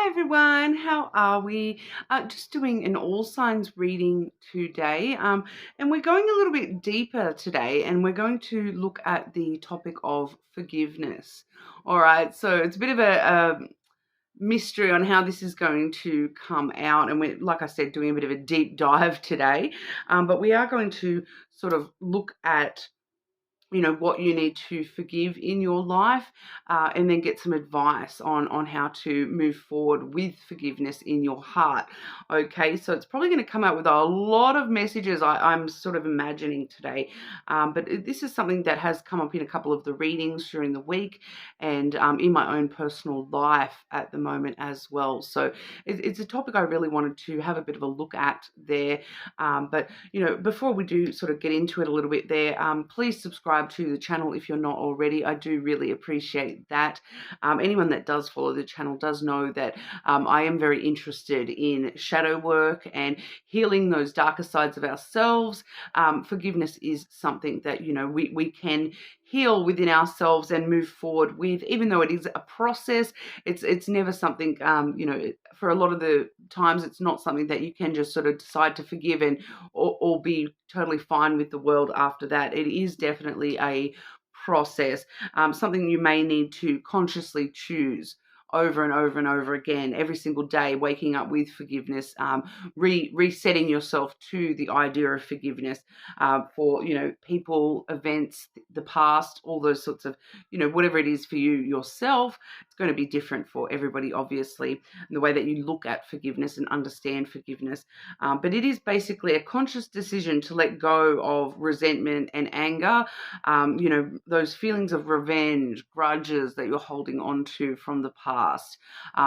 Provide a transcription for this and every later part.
Hi everyone, how are we? Just doing an all signs reading today, and we're going a little bit deeper today, and we're going to look at the topic of forgiveness. All right, so it's a bit of a mystery on how this is going to come out, and we're, like I said, doing a bit of a deep dive today, but we are going to sort of look at what you need to forgive in your life, and then get some advice on how to move forward with forgiveness in your heart. Okay, so it's probably going to come out with a lot of messages I'm sort of imagining today, but this is something that has come up in a couple of the readings during the week, and in my own personal life at the moment as well. So it's a topic I really wanted to have a bit of a look at there, but before we do sort of get into it a little bit there, please subscribe to the channel if you're not already. I do really appreciate that. Anyone that does follow the channel does know that I am very interested in shadow work and healing those darker sides of ourselves. Forgiveness is something that we can heal within ourselves and move forward with, even though it is a process. It's never something, for a lot of the times it's not something that you can just sort of decide to forgive and or be totally fine with the world after that. It is definitely a process, something you may need to consciously choose over and over and over again, every single day, waking up with forgiveness, resetting yourself to the idea of forgiveness, for people, events, the past, all those sorts of whatever it is for you yourself. It's going to be different for everybody, obviously, and the way that you look at forgiveness and understand forgiveness. But it is basically a conscious decision to let go of resentment and anger, those feelings of revenge, grudges that you're holding on to from the past.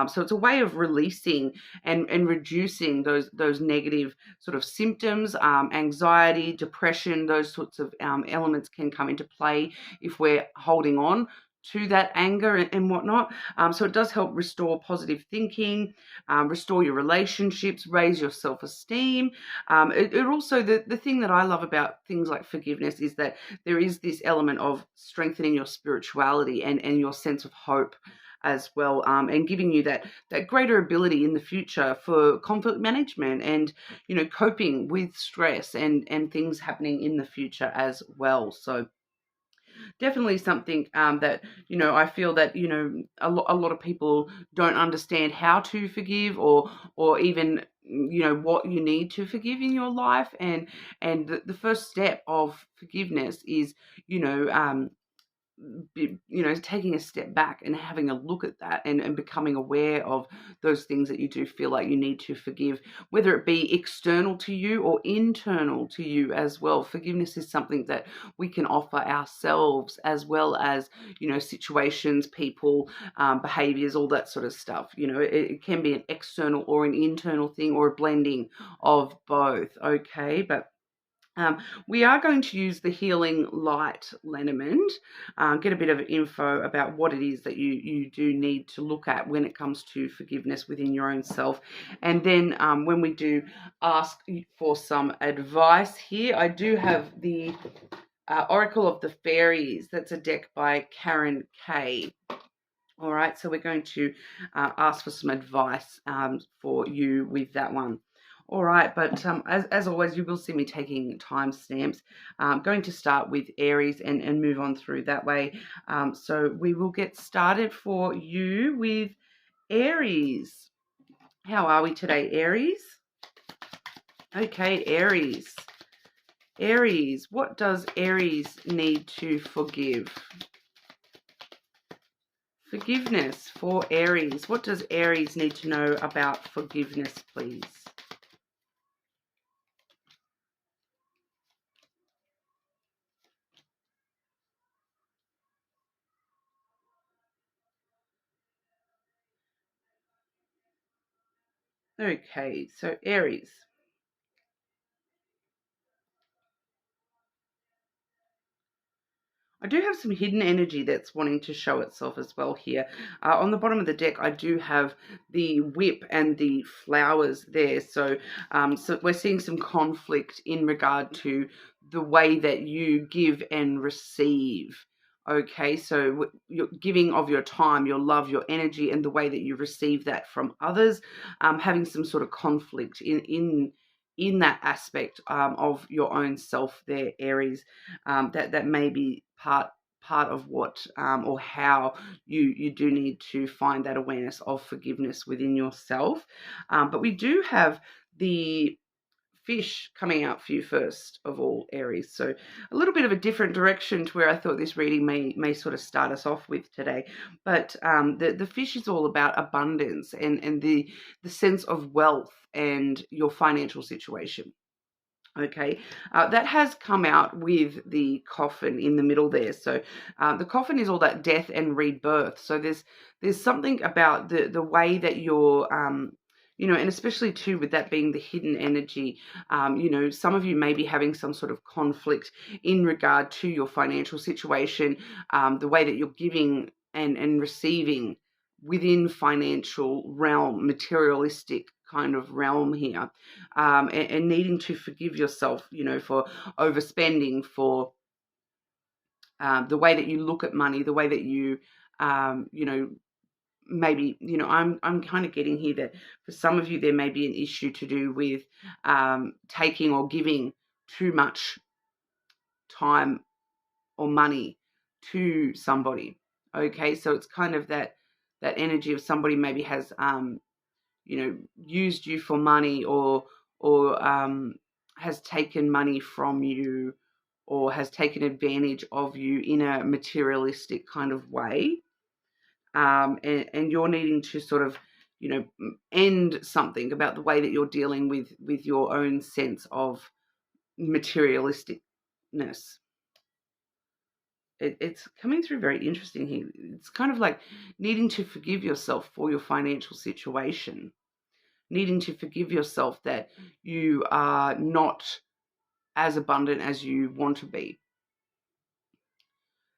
So it's a way of releasing and reducing those negative sort of symptoms, anxiety, depression, those sorts of elements can come into play if we're holding on to that anger and whatnot. So it does help restore positive thinking, restore your relationships, raise your self-esteem. It also, the thing that I love about things like forgiveness is that there is this element of strengthening your spirituality and your sense of hope as well, and giving you that greater ability in the future for conflict management and coping with stress and things happening in the future as well. So definitely something that I feel that a lot of people don't understand how to forgive, or even what you need to forgive in your life, and the first step of forgiveness is taking a step back and having a look at that, and becoming aware of those things that you do feel like you need to forgive, whether it be external to you or internal to you as well. Forgiveness is something that we can offer ourselves, as well as situations, people, behaviors, all that sort of stuff. It can be an external or an internal thing, or a blending of both. Okay, but we are going to use the Healing Light Lenormand, get a bit of info about what it is that you do need to look at when it comes to forgiveness within your own self. And then when we do ask for some advice here, I do have the Oracle of the Fairies. That's a deck by Karen Kay. All right, so we're going to ask for some advice for you with that one. All right, but as always, you will see me taking timestamps. I'm going to start with Aries and move on through that way. So we will get started for you with Aries. How are we today, Aries? Okay, Aries. Aries, what does Aries need to forgive? Forgiveness for Aries. What does Aries need to know about forgiveness, please? Okay, so Aries. I do have some hidden energy that's wanting to show itself as well here. On the bottom of the deck, I do have the whip and the flowers there. So, so we're seeing some conflict in regard to the way that you give and receive. Okay, so you're giving of your time, your love, your energy, and the way that you receive that from others, having some sort of conflict in that aspect of your own self there, Aries. That may be part of what or how you do need to find that awareness of forgiveness within yourself. But we do have the fish coming out for you first of all, Aries. So a little bit of a different direction to where I thought this reading may sort of start us off with today. But the fish is all about abundance and the sense of wealth and your financial situation. Okay, that has come out with the coffin in the middle there. So the coffin is all that death and rebirth. So there's something about the way that you're, and especially too with that being the hidden energy. Some of you may be having some sort of conflict in regard to your financial situation, the way that you're giving and receiving within financial realm, materialistic kind of realm here, and needing to forgive yourself, for overspending, for the way that you look at money, the way that you, maybe, I'm kind of getting here that for some of you there may be an issue to do with taking or giving too much time or money to somebody. Okay, so it's kind of that energy of somebody maybe has used you for money, or has taken money from you, or has taken advantage of you in a materialistic kind of way, and you're needing to sort of end something about the way that you're dealing with your own sense of materialisticness. It's coming through very interesting here. It's kind of like needing to forgive yourself for your financial situation, needing to forgive yourself that you are not as abundant as you want to be.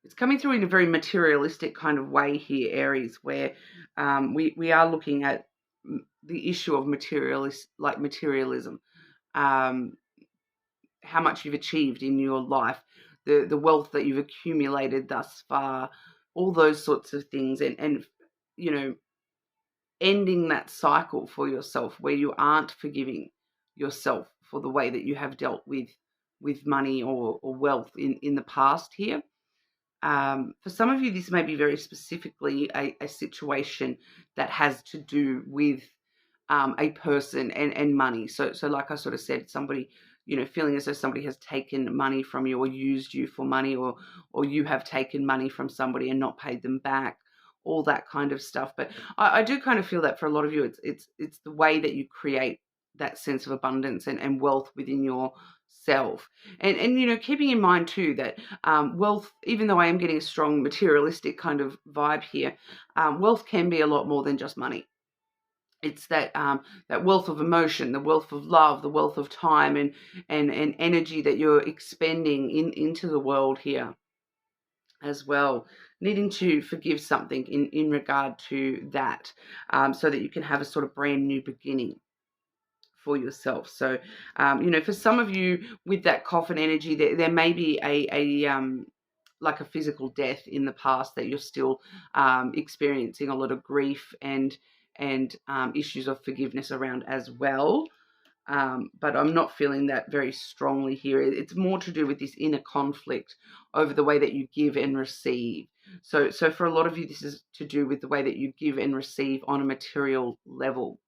It's coming through in a very materialistic kind of way here, Aries, where we are looking at the issue of materialism, how much you've achieved in your life, the wealth that you've accumulated thus far, all those sorts of things, and ending that cycle for yourself where you aren't forgiving yourself for the way that you have dealt with money or wealth in the past here. For some of you, this may be very specifically a situation that has to do with a person and money. So like I sort of said, somebody, feeling as though somebody has taken money from you or used you for money, or you have taken money from somebody and not paid them back, all that kind of stuff. But I do kind of feel that for a lot of you, it's the way that you create that sense of abundance and wealth within yourself. And keeping in mind too that wealth, even though I am getting a strong materialistic kind of vibe here, wealth can be a lot more than just money. It's that that wealth of emotion, the wealth of love, the wealth of time and energy that you're expending into the world here as well. Needing to forgive something in regard to that, so that you can have a sort of brand new beginning for yourself. So, for some of you with that coffin energy, there may be a like a physical death in the past that you're still experiencing a lot of grief and issues of forgiveness around as well. But I'm not feeling that very strongly here. It's more to do with this inner conflict over the way that you give and receive. So for a lot of you, this is to do with the way that you give and receive on a material level.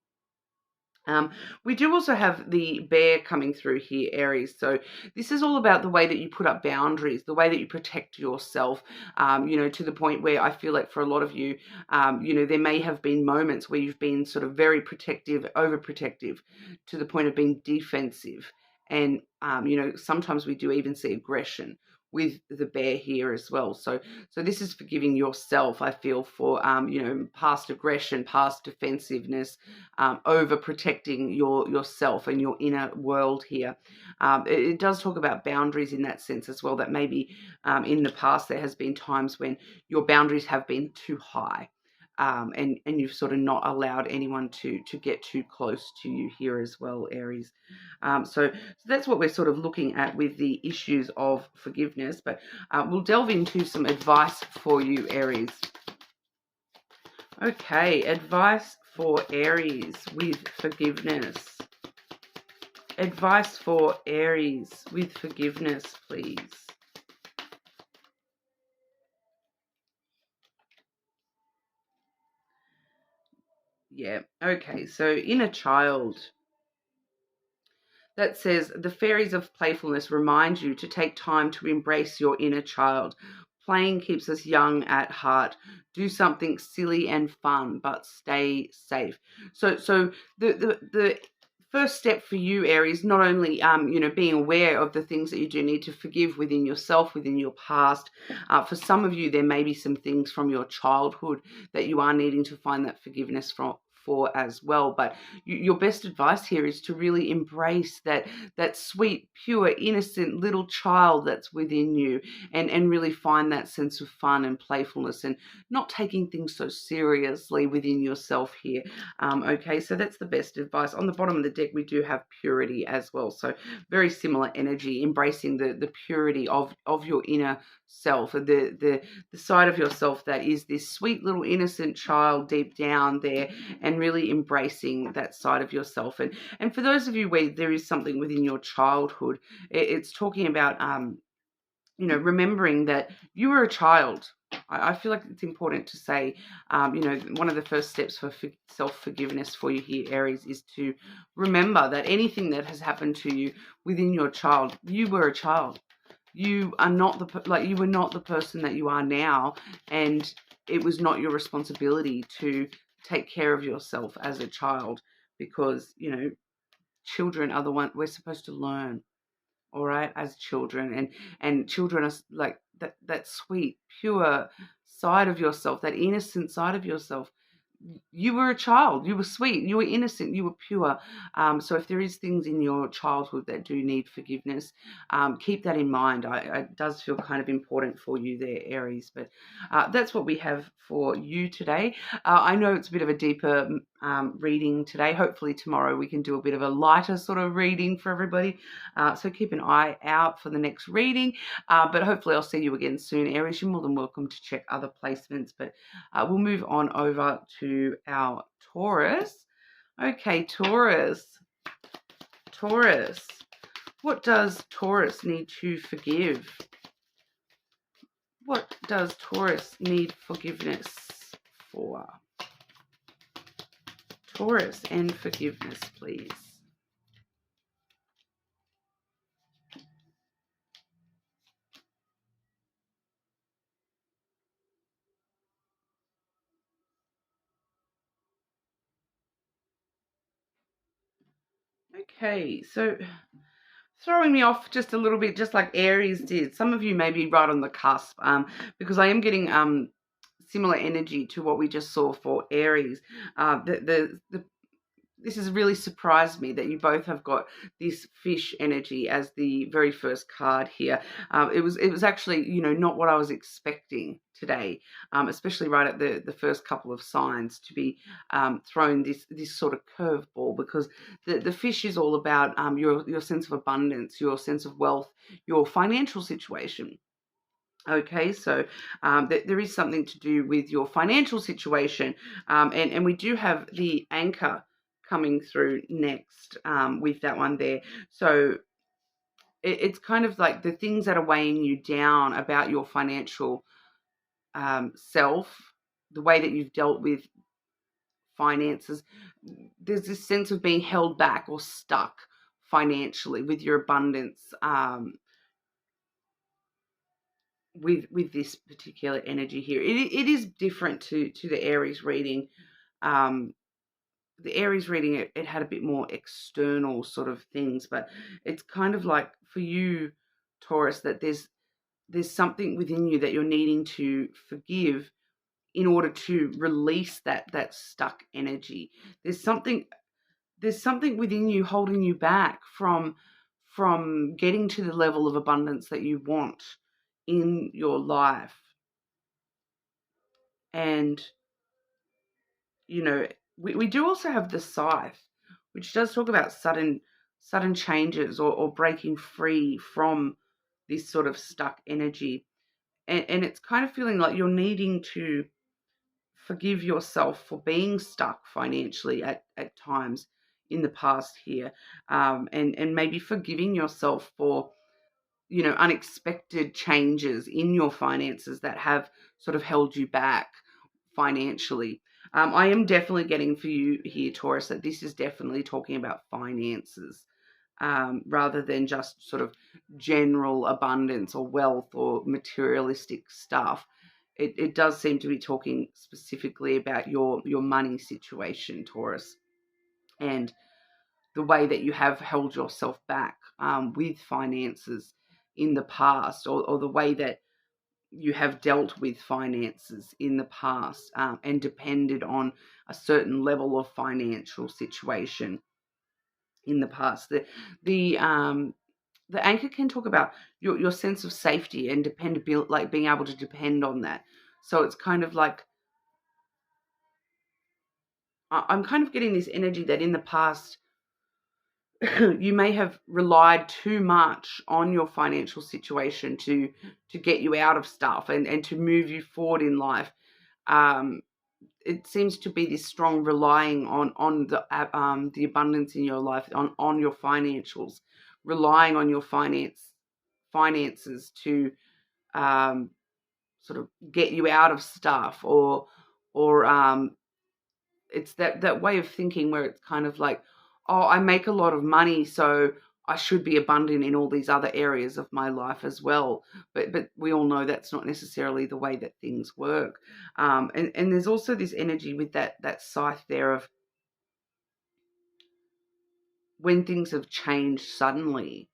We do also have the bear coming through here, Aries. So this is all about the way that you put up boundaries, the way that you protect yourself, to the point where I feel like for a lot of you, there may have been moments where you've been sort of very protective, overprotective, to the point of being defensive. And, sometimes we do even see aggression with the bear here as well. So this is forgiving yourself, I feel, for, past aggression, past defensiveness, over protecting yourself and your inner world here. It does talk about boundaries in that sense as well, that maybe in the past there has been times when your boundaries have been too high. and you've sort of not allowed anyone to get too close to you here as well, Aries. So that's what we're sort of looking at with the issues of forgiveness, but we'll delve into some advice for you, Aries. Okay, advice for Aries with forgiveness. Advice for Aries with forgiveness, please. Yeah, okay, so inner child. That says, the fairies of playfulness remind you to take time to embrace your inner child. Playing keeps us young at heart. Do something silly and fun, but stay safe. So the first step for you, Aries, not only being aware of the things that you do need to forgive within yourself, within your past. For some of you, there may be some things from your childhood that you are needing to find that forgiveness for as well. But your best advice here is to really embrace that sweet, pure, innocent little child that's within you, and really find that sense of fun and playfulness, and not taking things so seriously within yourself here. Okay, so that's the best advice. On the bottom of the deck, we do have purity as well. So very similar energy, embracing the purity of your inner self, the side of yourself that is this sweet little innocent child deep down there, and really embracing that side of yourself. And for those of you where there is something within your childhood, it's talking about remembering that you were a child. I feel like it's important to say, one of the first steps for self-forgiveness for you here, Aries, is to remember that anything that has happened to you within your child, you were a child. You are not you were not the person that you are now, and it was not your responsibility to take care of yourself as a child, because children are the one we're supposed to learn, all right, as children, and children are like that sweet, pure side of yourself, that innocent side of yourself. You were a child, you were sweet, you were innocent, you were pure. So if there is things in your childhood that do need forgiveness, keep that in mind. It does feel kind of important for you there, Aries, but that's what we have for you today. I know it's a bit of a deeper reading today. Hopefully tomorrow we can do a bit of a lighter sort of reading for everybody. So keep an eye out for the next reading, but hopefully I'll see you again soon, Aries. You're more than welcome to check other placements, but we'll move on over to our Taurus. Okay, Taurus. What does Taurus need to forgive? What does Taurus need forgiveness for? Taurus and forgiveness, please. Okay, so throwing me off just a little bit, just like Aries did. Some of you may be right on the cusp, because I am getting similar energy to what we just saw for Aries. This has really surprised me that you both have got this fish energy as the very first card here. It was actually, not what I was expecting today, especially right at the first couple of signs, to be thrown this sort of curveball, because the fish is all about your sense of abundance, your sense of wealth, your financial situation. Okay, so there is something to do with your financial situation, and we do have the anchor coming through next with that one there. So it's kind of like the things that are weighing you down about your financial self, the way that you've dealt with finances. There's this sense of being held back or stuck financially with your abundance, with this particular energy here. It is different to the Aries reading. The Aries reading, it had a bit more external sort of things, but it's kind of like for you, Taurus, that there's something within you that you're needing to forgive in order to release that stuck energy. There's something within you holding you back from getting to the level of abundance that you want in your life. And we do also have the scythe, which does talk about sudden changes or breaking free from this sort of stuck energy. And it's kind of feeling like you're needing to forgive yourself for being stuck financially at times in the past here, and maybe forgiving yourself for unexpected changes in your finances that have sort of held you back financially. I am definitely getting for you here, Taurus, that this is definitely talking about finances, rather than just sort of general abundance or wealth or materialistic stuff. It does seem to be talking specifically about your money situation, Taurus, and the way that you have held yourself back with finances in the past, or the way that you have dealt with finances in the past, and depended on a certain level of financial situation in the past. The anchor can talk about your sense of safety and dependability, like being able to depend on that. So it's kind of like, I'm kind of getting this energy that in the past you may have relied too much on your financial situation to get you out of stuff and to move you forward in life. It seems to be this strong relying on the abundance in your life, on your financials, relying on your finances to sort of get you out of stuff, or it's that way of thinking where it's kind of like, oh, I make a lot of money, so I should be abundant in all these other areas of my life as well. But we all know that's not necessarily the way that things work. And there's also this energy with that scythe there of when things have changed suddenly.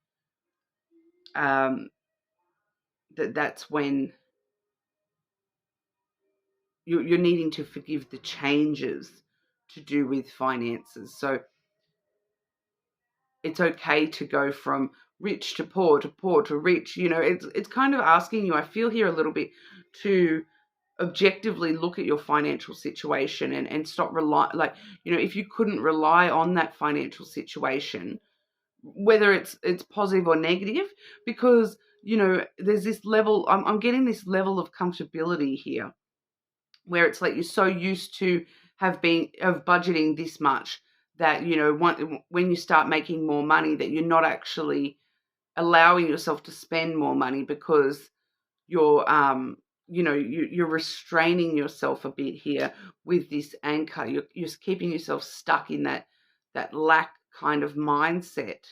That's when you're needing to forgive the changes to do with finances. So it's okay to go from rich to poor to rich. It's kind of asking you, I feel here a little bit, to objectively look at your financial situation and stop if you couldn't rely on that financial situation, whether it's positive or negative, because there's this level, I'm getting this level of comfortability here where it's like you're so used to of budgeting this much that when you start making more money, that you're not actually allowing yourself to spend more money because you're you're restraining yourself a bit here with this anchor. You're keeping yourself stuck in that lack kind of mindset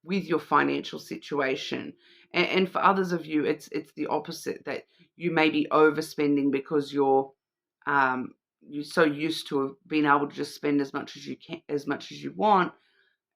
with your financial situation. And for others of you, it's the opposite, that you may be overspending because you're so used to being able to just spend as much as you can, as much as you want,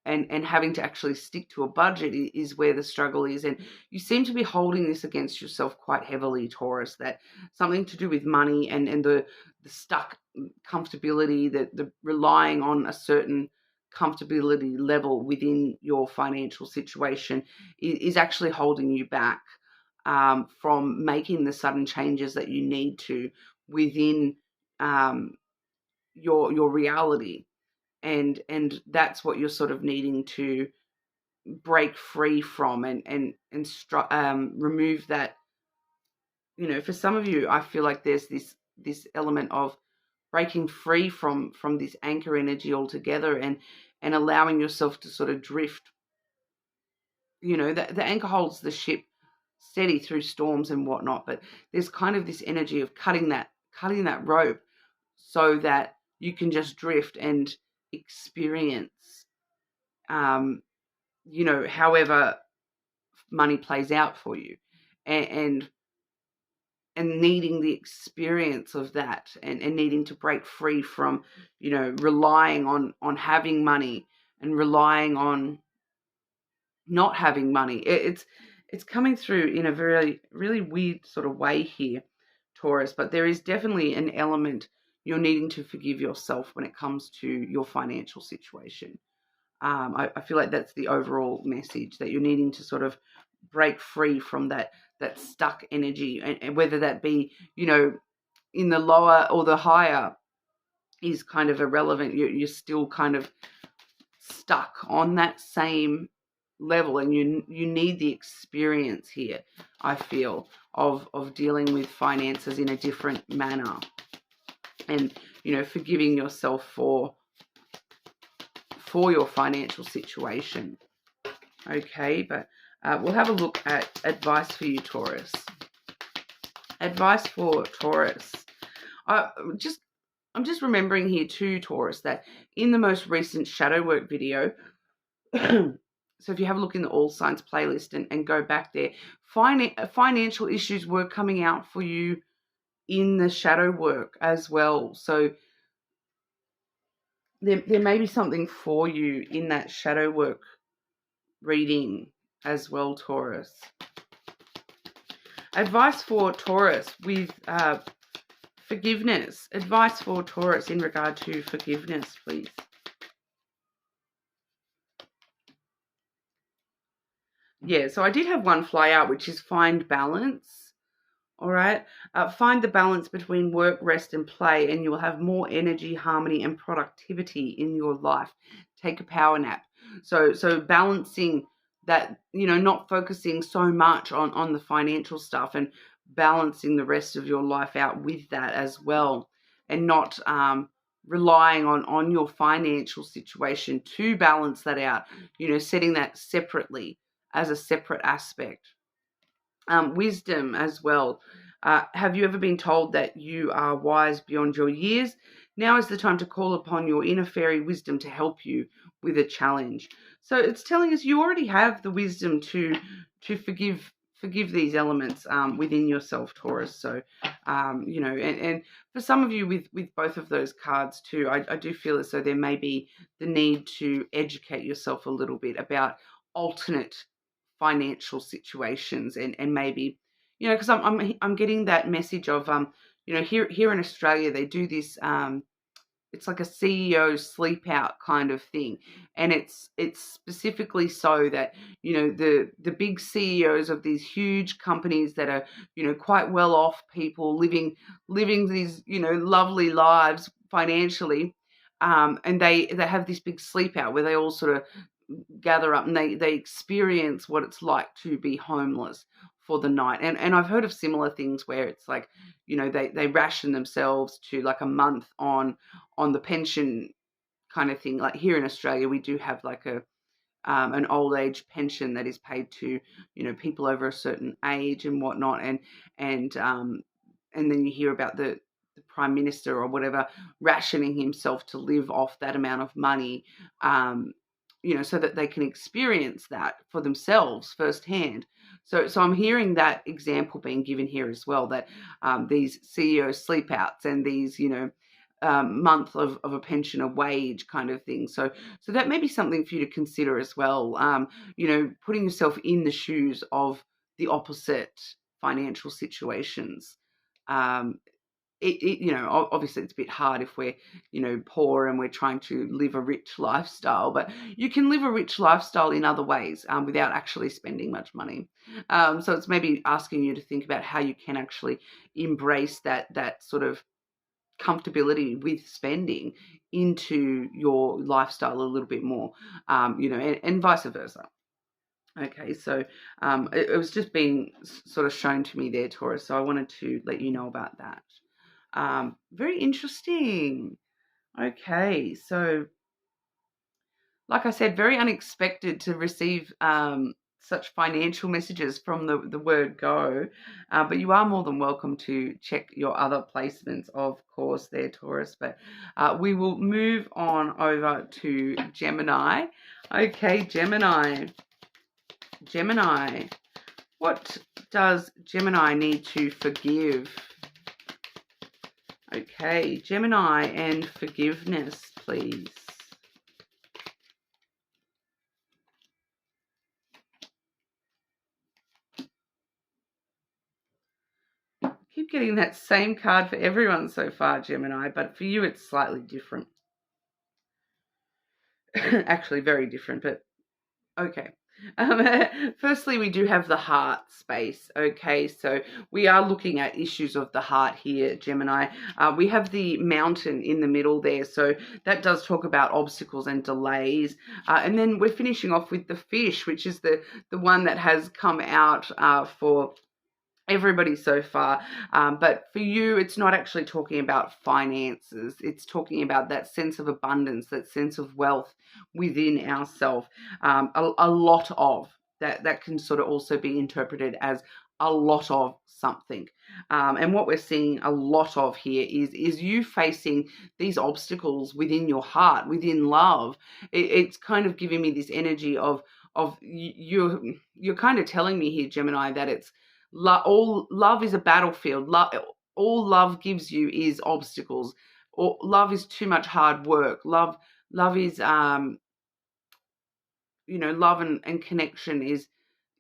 and having to actually stick to a budget is where the struggle is. And you seem to be holding this against yourself quite heavily, Taurus, that something to do with money and the stuck comfortability, the relying on a certain comfortability level within your financial situation is actually holding you back from making the sudden changes that you need to within your reality. And that's what you're sort of needing to break free from and remove that. For some of you, I feel like there's this element of breaking free from this anchor energy altogether, and allowing yourself to sort of drift. The anchor holds the ship steady through storms and whatnot, but there's kind of this energy of cutting that rope so that you can just drift and experience however money plays out for you, and needing the experience of that, and needing to break free from relying on having money and relying on not having money. It's coming through in a very really weird sort of way here, Taurus, but there is definitely an element you're needing to forgive yourself when it comes to your financial situation. I feel like that's the overall message, that you're needing to sort of break free from that stuck energy, and whether that be in the lower or the higher is kind of irrelevant. You're still kind of stuck on that same level, and you need the experience here, I feel, of dealing with finances in a different manner, and forgiving yourself for your financial situation. Okay, but we'll have a look at advice for you, Taurus. Advice for Taurus. I'm just remembering here too, Taurus, that in the most recent shadow work video, so if you have a look in the All Signs playlist and go back there, financial issues were coming out for you in the shadow work as well. So there may be something for you in that shadow work reading as well, Taurus. Advice for Taurus with forgiveness. Advice for Taurus in regard to forgiveness, please. Yeah, so I did have one fly out, which is find balance. All right. Find the balance between work, rest, and play, and you will have more energy, harmony, and productivity in your life. Take a power nap. So balancing that, not focusing so much on the financial stuff, and balancing the rest of your life out with that as well, and not relying on your financial situation to balance that out. Setting that separately as a separate aspect. Wisdom as well. Have you ever been told that you are wise beyond your years? Now is the time to call upon your inner fairy wisdom to help you with a challenge. So it's telling us you already have the wisdom to forgive these elements within yourself, Taurus. So, and for some of you with both of those cards too, I do feel as though there may be the need to educate yourself a little bit about alternate financial situations, and maybe, because I'm getting that message of here in Australia they do this, it's like a CEO sleep out kind of thing, and it's specifically so that the big CEOs of these huge companies that are quite well off people living these lovely lives financially, and they have this big sleep out where they all sort of gather up and they experience what it's like to be homeless for the night. And I've heard of similar things where it's like, they ration themselves to like a month on the pension kind of thing. Like here in Australia, we do have like an old age pension that is paid to, people over a certain age and whatnot. And then you hear about the Prime Minister or whatever rationing himself to live off that amount of money, so that they can experience that for themselves firsthand. So I'm hearing that example being given here as well, that these CEO sleep outs and these, month of a pension, a wage kind of thing. So that may be something for you to consider as well, putting yourself in the shoes of the opposite financial situations. Obviously it's a bit hard if we're, poor and we're trying to live a rich lifestyle, but you can live a rich lifestyle in other ways without actually spending much money. So it's maybe asking you to think about how you can actually embrace that sort of comfortability with spending into your lifestyle a little bit more, and vice versa. Okay, so it was just being sort of shown to me there, Taurus, so I wanted to let you know about that. Very interesting. Okay, so like I said, very unexpected to receive such financial messages from the word go, but you are more than welcome to check your other placements, of course, there, Taurus. But we will move on over to Gemini. Okay, Gemini. What does Gemini need to forgive? Okay, Gemini and forgiveness, please. Keep getting that same card for everyone so far, Gemini, but for you it's slightly different. Actually, very different, but okay. Firstly, we do have the heart space. Okay, so we are looking at issues of the heart here, Gemini. We have the mountain in the middle there, so that does talk about obstacles and delays. And then we're finishing off with the fish, which is the one that has come out for everybody so far, but for you it's not actually talking about finances. It's talking about that sense of abundance, that sense of wealth within ourselves. A lot of that can sort of also be interpreted as a lot of something, and what we're seeing a lot of here is you facing these obstacles within your heart, within love. It's kind of giving me this energy of you're kind of telling me here, Gemini, that it's all love is a battlefield. All love gives you is obstacles. Or love is too much hard work. Love is love and connection is,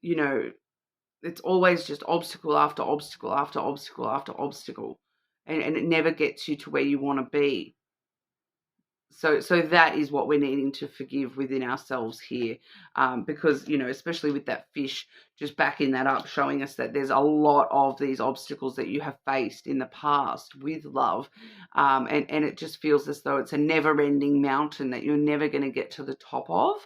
it's always just obstacle after obstacle after obstacle after obstacle, and it never gets you to where you want to be. So that is what we're needing to forgive within ourselves here, because, especially with that fish, just backing that up, showing us that there's a lot of these obstacles that you have faced in the past with love, and it just feels as though it's a never-ending mountain that you're never going to get to the top of,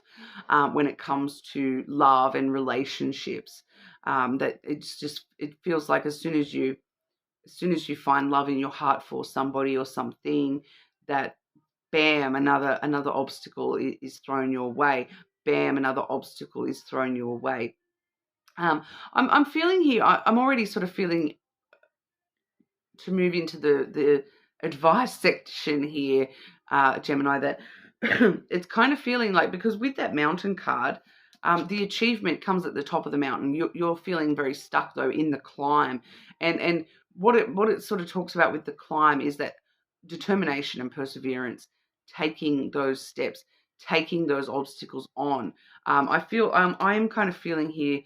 when it comes to love and relationships. That it feels like as soon as you find love in your heart for somebody or something, that bam, another obstacle is thrown your way. Bam, another obstacle is thrown your way. I'm feeling here. I'm already sort of feeling to move into the advice section here, Gemini. That it's kind of feeling like, because with that mountain card, the achievement comes at the top of the mountain. You're feeling very stuck though in the climb, and what it sort of talks about with the climb is that determination and perseverance, taking those steps, taking those obstacles on. I feel I am kind of feeling here,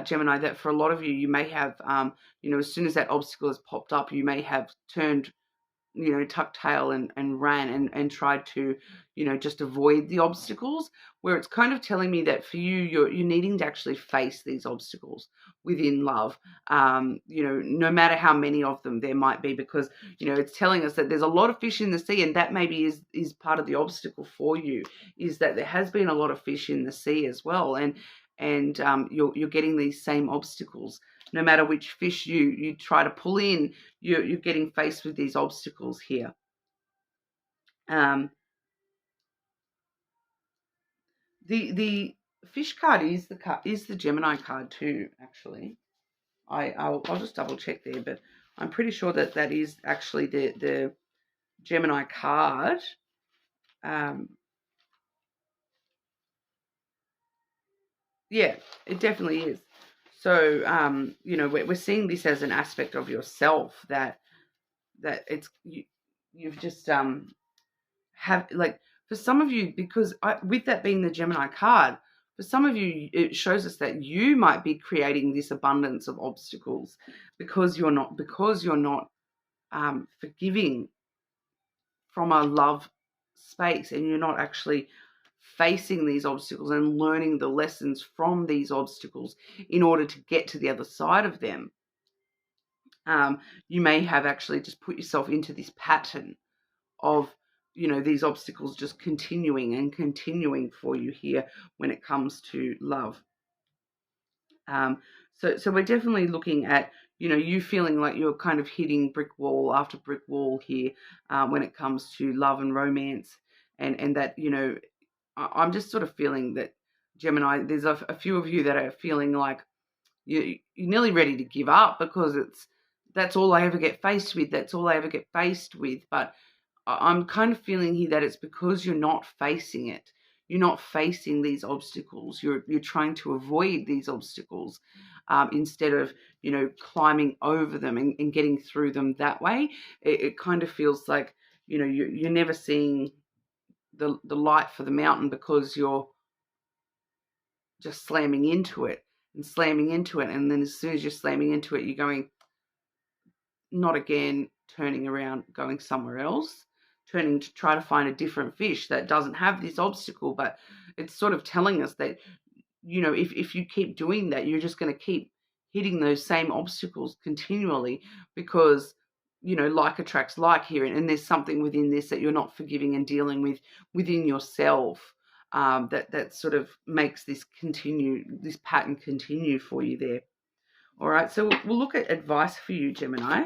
Gemini, that for a lot of you, you may have, as soon as that obstacle has popped up, you may have turned, tucked tail and ran and tried to, just avoid the obstacles, where it's kind of telling me that for you, you're needing to actually face these obstacles within love, no matter how many of them there might be, because, it's telling us that there's a lot of fish in the sea, and that maybe is part of the obstacle for you, is that there has been a lot of fish in the sea as well, and you're getting these same obstacles. No matter which fish you try to pull in, you're getting faced with these obstacles here. The fish card is the Gemini card too. Actually, I'll just double check there, but I'm pretty sure that is actually the Gemini card. Yeah, it definitely is. So, we're seeing this as an aspect of yourself that it's you've just have, like, for some of you, because with that being the Gemini card, for some of you, it shows us that you might be creating this abundance of obstacles because you're not forgiving from a love space, and you're not actually facing these obstacles and learning the lessons from these obstacles in order to get to the other side of them. You may have actually just put yourself into this pattern of, these obstacles just continuing and continuing for you here when it comes to love. So we're definitely looking at, you feeling like you're kind of hitting brick wall after brick wall here, when it comes to love and romance, and that, I'm just sort of feeling that, Gemini, there's a few of you that are feeling like you're nearly ready to give up, because that's all I ever get faced with. That's all I ever get faced with. But I'm kind of feeling here that it's because you're not facing it. You're not facing these obstacles. You're trying to avoid these obstacles, instead of, climbing over them and getting through them that way. It kind of feels like, you're never seeing the light for the mountain, because you're just slamming into it and slamming into it. And then as soon as you're slamming into it, you're going, not again, turning around, going somewhere else, turning to try to find a different fish that doesn't have this obstacle. But it's sort of telling us that you know, if you keep doing that, you're just going to keep hitting those same obstacles continually because, you know, like attracts like here. And there's something within this that you're not forgiving and dealing with within yourself, that sort of makes this pattern continue for you there. All right, so we'll look at advice for you, Gemini.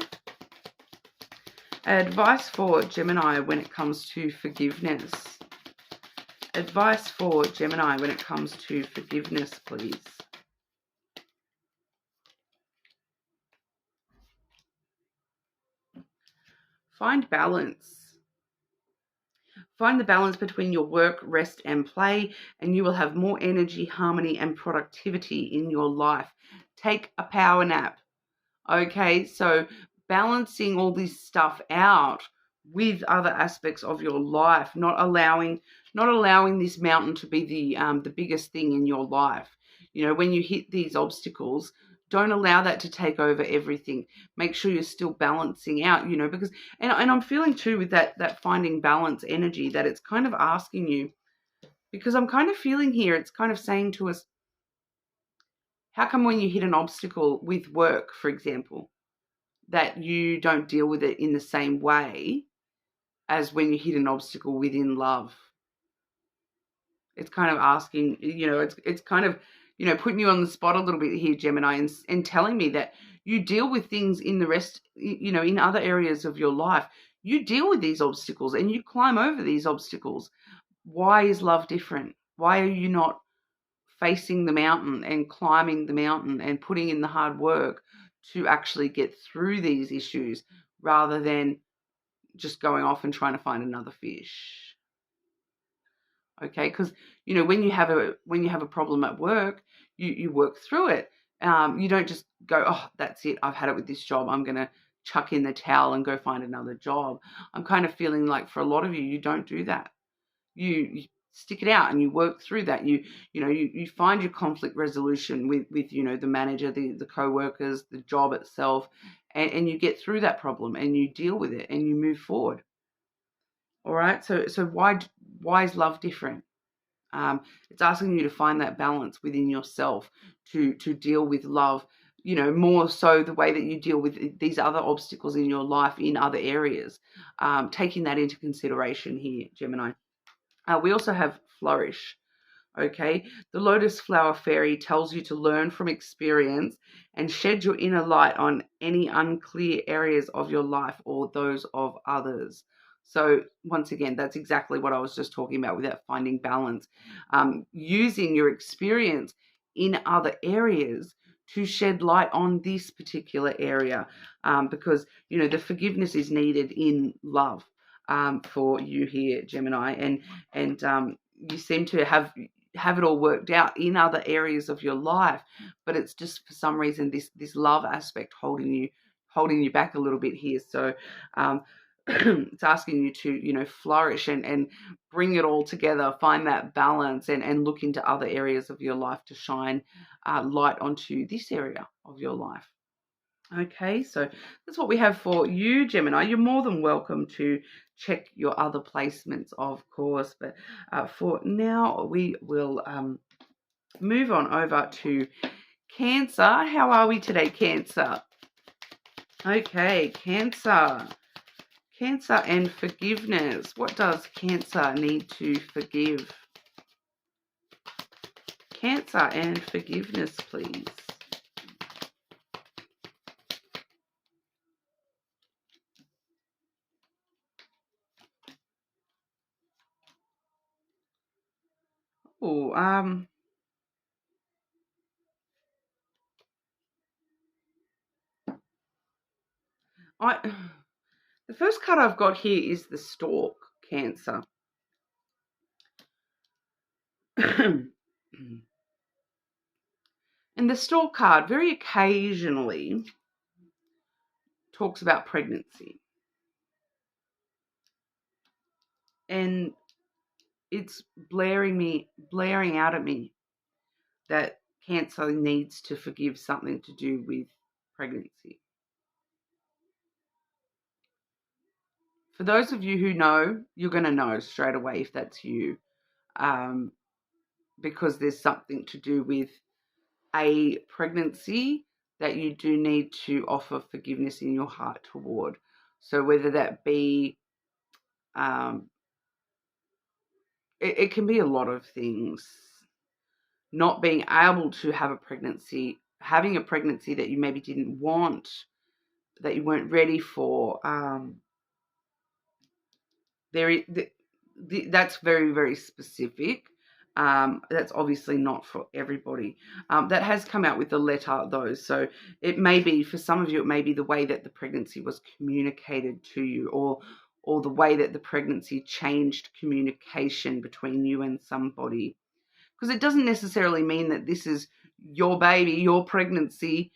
Advice for Gemini when it comes to forgiveness. Advice for Gemini when it comes to forgiveness, please. Find balance. Find the balance between your work, rest, and play, and you will have more energy, harmony, and productivity in your life. Take a power nap. Okay, so balancing all this stuff out with other aspects of your life, not allowing this mountain to be the biggest thing in your life. You know, when you hit these obstacles, don't allow that to take over everything. Make sure you're still balancing out, you know, because and I'm feeling too with that finding balance energy that it's kind of asking you, because I'm kind of feeling here it's kind of saying to us, how come when you hit an obstacle with work, for example, that you don't deal with it in the same way as when you hit an obstacle within love? It's kind of asking, you know, it's kind of, you know, putting you on the spot a little bit here, Gemini, and telling me that you deal with things in the rest, you know, in other areas of your life. You deal with these obstacles and you climb over these obstacles. Why is love different? Why are you not facing the mountain and climbing the mountain and putting in the hard work to actually get through these issues rather than just going off and trying to find another fish? Okay, because you know when you have a problem at work, you work through it. You don't just go, oh, that's it, I've had it with this job, I'm gonna chuck in the towel and go find another job. I'm kind of feeling like for a lot of you, you don't do that. You stick it out and you work through that. You find your conflict resolution with you know the manager, the co-workers, the job itself, and you get through that problem and you deal with it and you move forward. All right. So why is love different? It's asking you to find that balance within yourself to deal with love, you know, more so the way that you deal with these other obstacles in your life in other areas. Taking that into consideration here, Gemini. We also have flourish. Okay, the lotus flower fairy tells you to learn from experience and shed your inner light on any unclear areas of your life or those of others. So once again, that's exactly what I was just talking about with that finding balance, using your experience in other areas to shed light on this particular area, because you know the forgiveness is needed in love, for you here, Gemini, and you seem to have it all worked out in other areas of your life, but it's just for some reason this love aspect holding you back a little bit here. So it's asking you to, you know, flourish and bring it all together, find that balance, and look into other areas of your life to shine light onto this area of your life. Okay, so that's what we have for you, Gemini. You're more than welcome to check your other placements, of course, but for now, we will move on over to Cancer. How are we today, Cancer? Okay, Cancer. Cancer and forgiveness. What does Cancer need to forgive? Cancer and forgiveness, please. Oh, the first card I've got here is the Stork, Cancer. And the Stork card very occasionally talks about pregnancy. And it's blaring out at me that Cancer needs to forgive something to do with pregnancy. For those of you who know, you're going to know straight away if that's you. because there's something to do with a pregnancy that you do need to offer forgiveness in your heart toward. So whether that be, it can be a lot of things. Not being able to have a pregnancy, having a pregnancy that you maybe didn't want, that you weren't ready for. That's very, very specific. That's obviously not for everybody. That has come out with the letter, though. So it may be, for some of you, it may be the way that the pregnancy was communicated to you, or the way that the pregnancy changed communication between you and somebody. Because it doesn't necessarily mean that this is your baby, your pregnancy.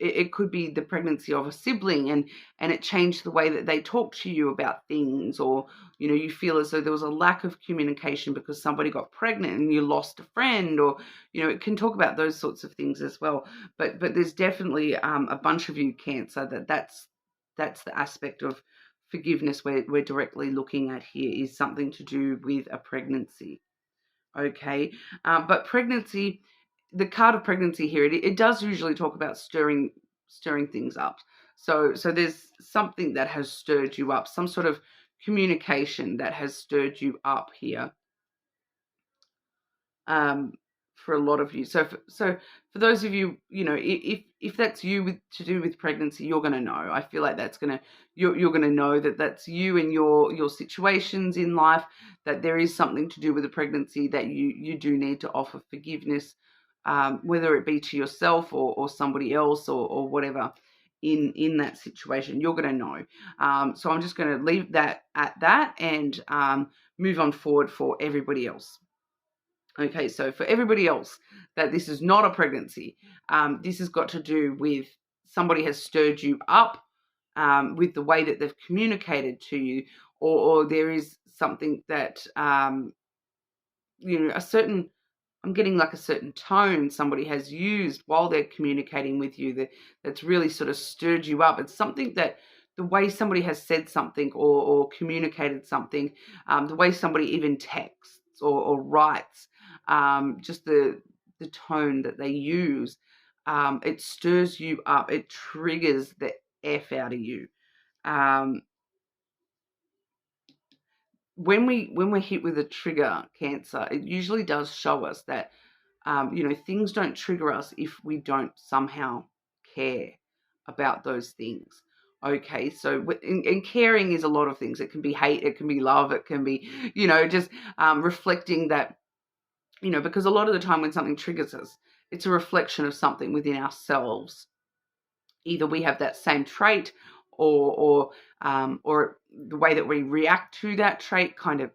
It could be the pregnancy of a sibling, and it changed the way that they talk to you about things, or you feel as though there was a lack of communication because somebody got pregnant and you lost a friend, or it can talk about those sorts of things as well. But there's definitely a bunch of you, Cancer, that's the aspect of forgiveness we're directly looking at here, is something to do with a pregnancy. Okay, but pregnancy, the card of pregnancy here, it does usually talk about stirring things up. So there's something that has stirred you up, some sort of communication that has stirred you up here. For a lot of you. So for those of you, if that's you to do with pregnancy, you're going to know. I feel like you're going to know that that's you and your situations in life, that there is something to do with a pregnancy that you do need to offer forgiveness, whether it be to yourself or somebody else, or whatever in that situation. You're going to know. So I'm just going to leave that at that, and move on forward for everybody else. Okay, so for everybody else, that this is not a pregnancy. This has got to do with somebody has stirred you up with the way that they've communicated to you, or there is something that, a certain, I'm getting like a certain tone somebody has used while they're communicating with you that's really sort of stirred you up. It's something that the way somebody has said something or communicated something, the way somebody even texts or writes, just the tone that they use, it stirs you up. It triggers the F out of you. When we're hit with a trigger, Cancer, it usually does show us that, things don't trigger us if we don't somehow care about those things. Okay, so and caring is a lot of things. It can be hate, it can be love, it can be, just reflecting that, because a lot of the time when something triggers us, it's a reflection of something within ourselves. Either we have that same trait, or the way that we react to that trait, kind of,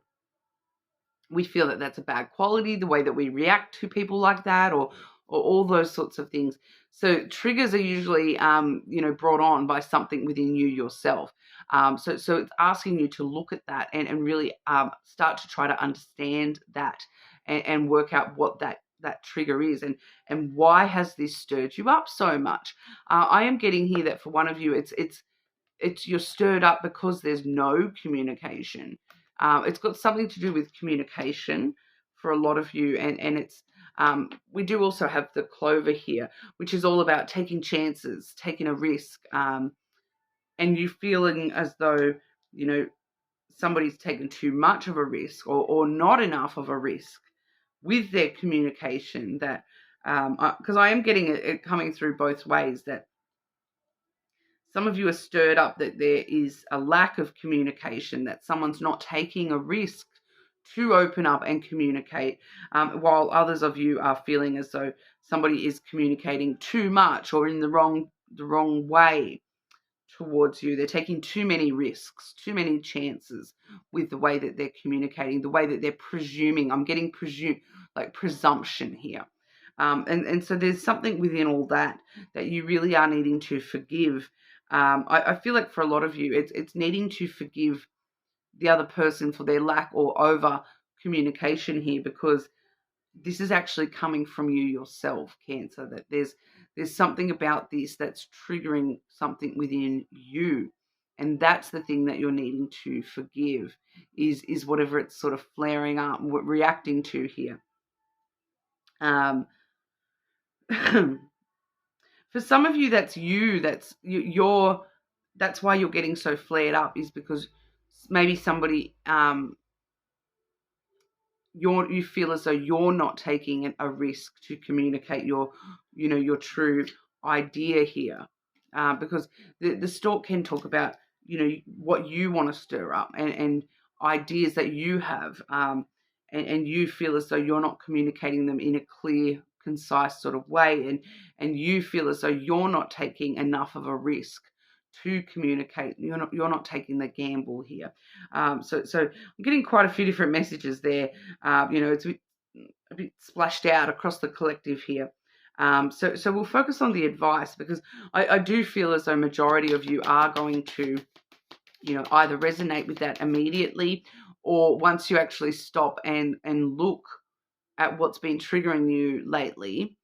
we feel that that's a bad quality, the way that we react to people like that, or all those sorts of things. So triggers are usually, brought on by something within you yourself. So it's asking you to look at that and really start to try to understand that, and work out what that trigger is, and why has this stirred you up so much. I am getting here that for one of you, it's you're stirred up because there's no communication. It's got something to do with communication for a lot of you, and it's, we do also have the clover here, which is all about taking chances, taking a risk, and you feeling as though, somebody's taken too much of a risk, or not enough of a risk with their communication. That, because I am getting it coming through both ways, that some of you are stirred up that there is a lack of communication, that someone's not taking a risk to open up and communicate, while others of you are feeling as though somebody is communicating too much or in the wrong way towards you. They're taking too many risks, too many chances with the way that they're communicating, the way that they're presuming. I'm getting presumption here. And so there's something within all that you really are needing to forgive. I feel like for a lot of you, it's needing to forgive the other person for their lack or over communication here, because this is actually coming from you yourself, Cancer, that there's something about this that's triggering something within you. And that's the thing that you're needing to forgive, is whatever it's sort of flaring up, reacting to here. For some of you, that's you. That's why you're getting so flared up, is because maybe somebody you feel as though you're not taking a risk to communicate your true idea here, because the stalk can talk about what you want to stir up, and ideas that you have, and you feel as though you're not communicating them in a clear, concise sort of way, and you feel as though you're not taking enough of a risk to communicate. You're not taking the gamble here. So I'm getting quite a few different messages there. It's a bit splashed out across the collective here. So we'll focus on the advice, because I do feel as though majority of you are going to, either resonate with that immediately, or once you actually stop and look at what's been triggering you lately,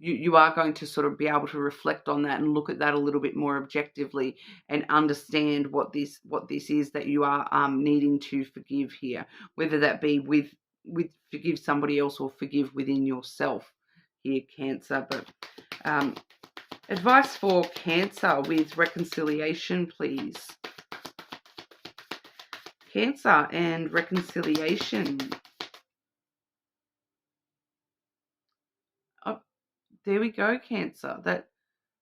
you are going to sort of be able to reflect on that and look at that a little bit more objectively, and understand what this is that you are needing to forgive here, whether that be with forgive somebody else or forgive within yourself here, Cancer. But advice for Cancer with reconciliation, please. Cancer and reconciliation. There we go, Cancer. That,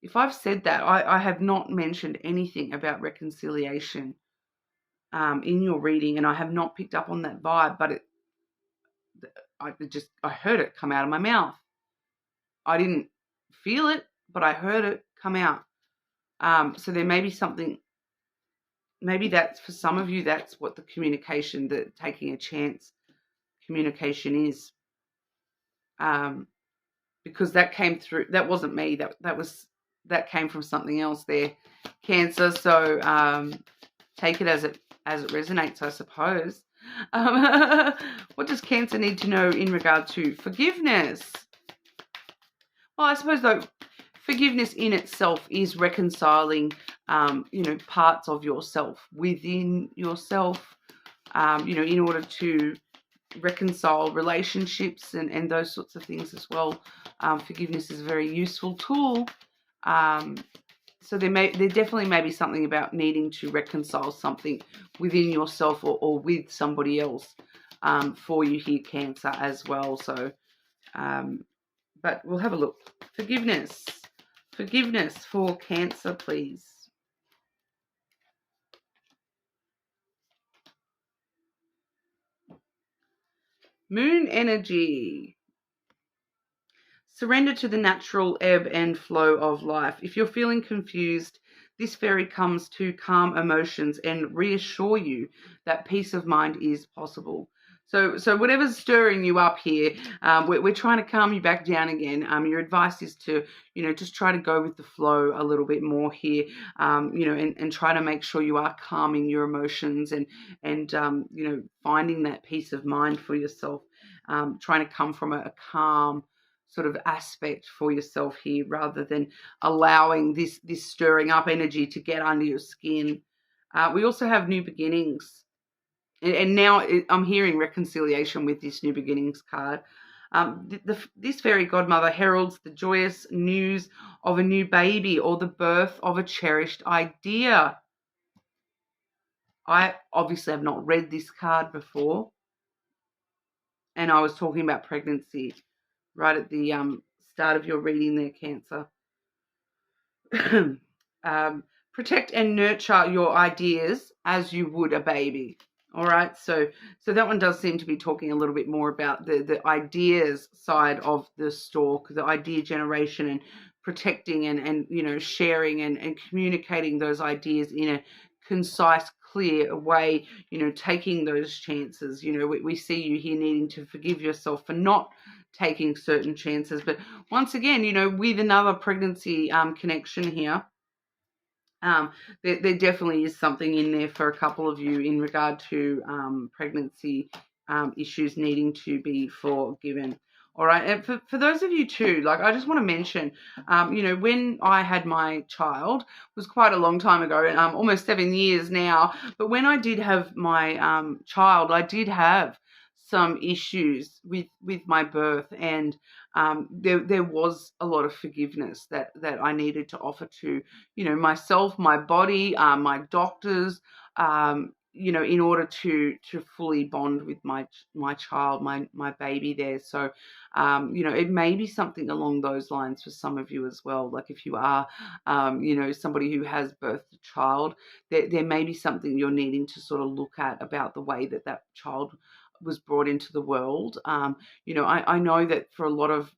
if I've said that, I have not mentioned anything about reconciliation in your reading, and I have not picked up on that vibe, but I heard it come out of my mouth. I didn't feel it, but I heard it come out. So there may be something, maybe that's, for some of you, that's what the communication, the taking a chance communication is. Because that came through, that wasn't me, that came from something else there, Cancer. So take it as it resonates, I suppose. What does Cancer need to know in regard to forgiveness? Well, I suppose, though, forgiveness in itself is reconciling parts of yourself within yourself, in order to reconcile relationships and those sorts of things as well. Forgiveness is a very useful tool. So there definitely may be something about needing to reconcile something within yourself or with somebody else for you here, Cancer, as well. So, but we'll have a look. Forgiveness for Cancer, please. Moon energy. Surrender to the natural ebb and flow of life. If you're feeling confused, this fairy comes to calm emotions and reassure you that peace of mind is possible. So whatever's stirring you up here, we're trying to calm you back down again. Your advice is to, just try to go with the flow a little bit more here, and try to make sure you are calming your emotions and finding that peace of mind for yourself, trying to come from a calm sort of aspect for yourself here, rather than allowing this stirring up energy to get under your skin. We also have new beginnings, and now I'm hearing reconciliation with this new beginnings card. This fairy godmother heralds the joyous news of a new baby or the birth of a cherished idea. I obviously have not read this card before, and I was talking about pregnancy right at the start of your reading there, Cancer. Protect and nurture your ideas as you would a baby. All right, so that one does seem to be talking a little bit more about the ideas side of the stalk, the idea generation, and protecting and sharing and communicating those ideas in a concise, clear way, taking those chances. We see you here needing to forgive yourself for not taking certain chances. But once again, with another pregnancy connection here, there definitely is something in there for a couple of you in regard to pregnancy issues needing to be forgiven. All right. And for those of you too, like I just want to mention, when I had my child, it was quite a long time ago, and almost 7 years now. But when I did have my child, I did have some issues with my birth, and there was a lot of forgiveness that I needed to offer to, myself, my body, my doctors, in order to fully bond with my child, my baby there. So, it may be something along those lines for some of you as well. Like if you are, somebody who has birthed a child, there may be something you're needing to sort of look at about the way that child was brought into the world. I know that for a lot of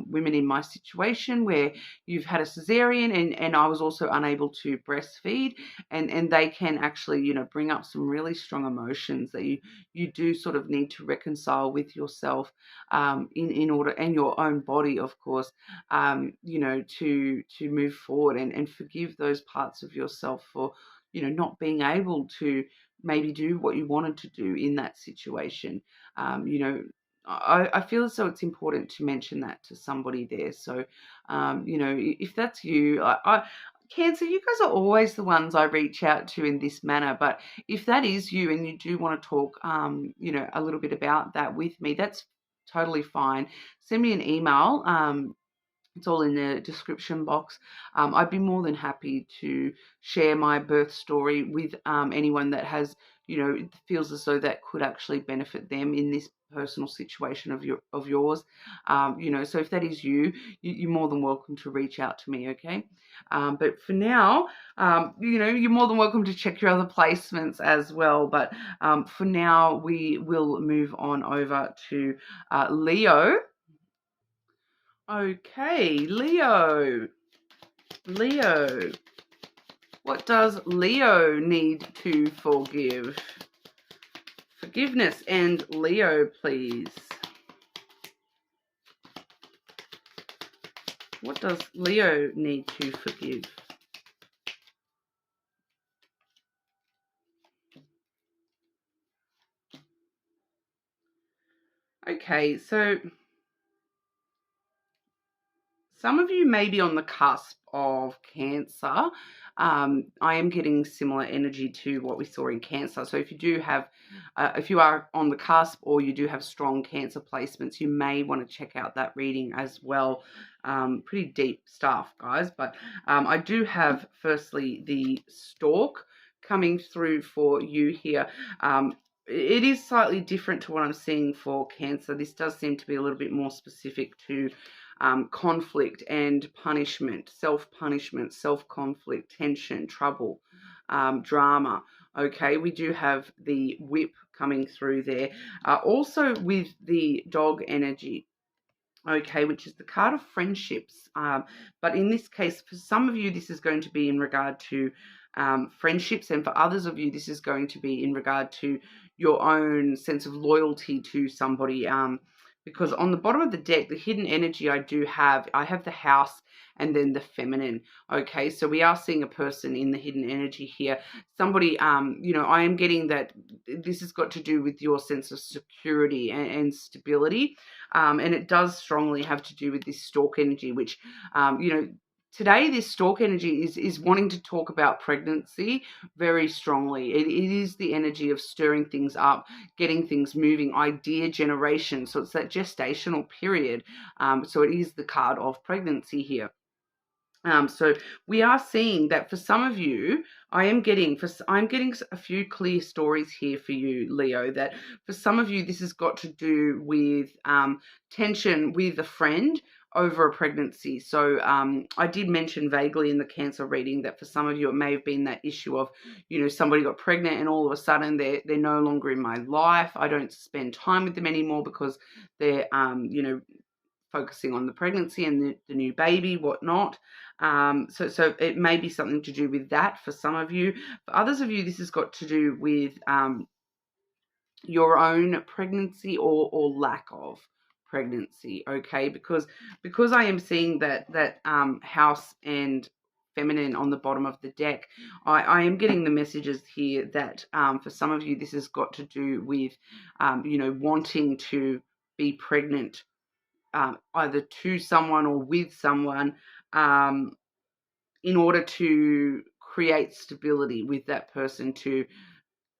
women in my situation where you've had a cesarean and I was also unable to breastfeed, and they can actually, bring up some really strong emotions that you do sort of need to reconcile with yourself, in order, and your own body, of course, to move forward and forgive those parts of yourself for, not being able to maybe do what you wanted to do in that situation. I feel as though it's important to mention that to somebody there. So, if that's you, Cancer, you guys are always the ones I reach out to in this manner. But if that is you and you do want to talk, a little bit about that with me, that's totally fine. Send me an email. It's all in the description box. I'd be more than happy to share my birth story with anyone that has, feels as though that could actually benefit them in this personal situation of yours. So if that is you're more than welcome to reach out to me, okay? But for now, you're more than welcome to check your other placements as well. But for now, we will move on over to Leo. Okay, Leo. Leo. What does Leo need to forgive? Forgiveness and Leo, please. What does Leo need to forgive? Okay, so some of you may be on the cusp of Cancer. I am getting similar energy to what we saw in Cancer. So if you do have, if you are on the cusp or you do have strong Cancer placements, you may want to check out that reading as well. Pretty deep stuff, guys. But I do have, firstly, the Stork coming through for you here. It is slightly different to what I'm seeing for Cancer. This does seem to be a little bit more specific to conflict and punishment, self-punishment, self-conflict, tension, trouble, drama. Okay, we do have the whip coming through there. Also with the dog energy, okay, which is the card of friendships. But in this case, for some of you, this is going to be in regard to friendships, and for others of you, this is going to be in regard to your own sense of loyalty to somebody. Because on the bottom of the deck, the hidden energy I have the house and then the feminine. Okay, so we are seeing a person in the hidden energy here. Somebody, I am getting that this has got to do with your sense of security and stability. And it does strongly have to do with this Stork energy, which, today this Stork energy is wanting to talk about pregnancy very strongly. It is the energy of stirring things up, getting things moving, idea generation. So it's that gestational period. So it is the card of pregnancy here. So we are seeing that for some of you, I'm getting a few clear stories here for you, Leo, that for some of you, this has got to do with tension with a friend over a pregnancy. So I did mention vaguely in the Cancer reading that for some of you, it may have been that issue of, somebody got pregnant and all of a sudden they're no longer in my life. I don't spend time with them anymore because they're, focusing on the pregnancy and the new baby, whatnot. So it may be something to do with that for some of you. For others of you, this has got to do with your own pregnancy or lack of pregnancy, okay? Because I am seeing that house and feminine on the bottom of the deck, I am getting the messages here that for some of you, this has got to do with, wanting to be pregnant either to someone or with someone, in order to create stability with that person, to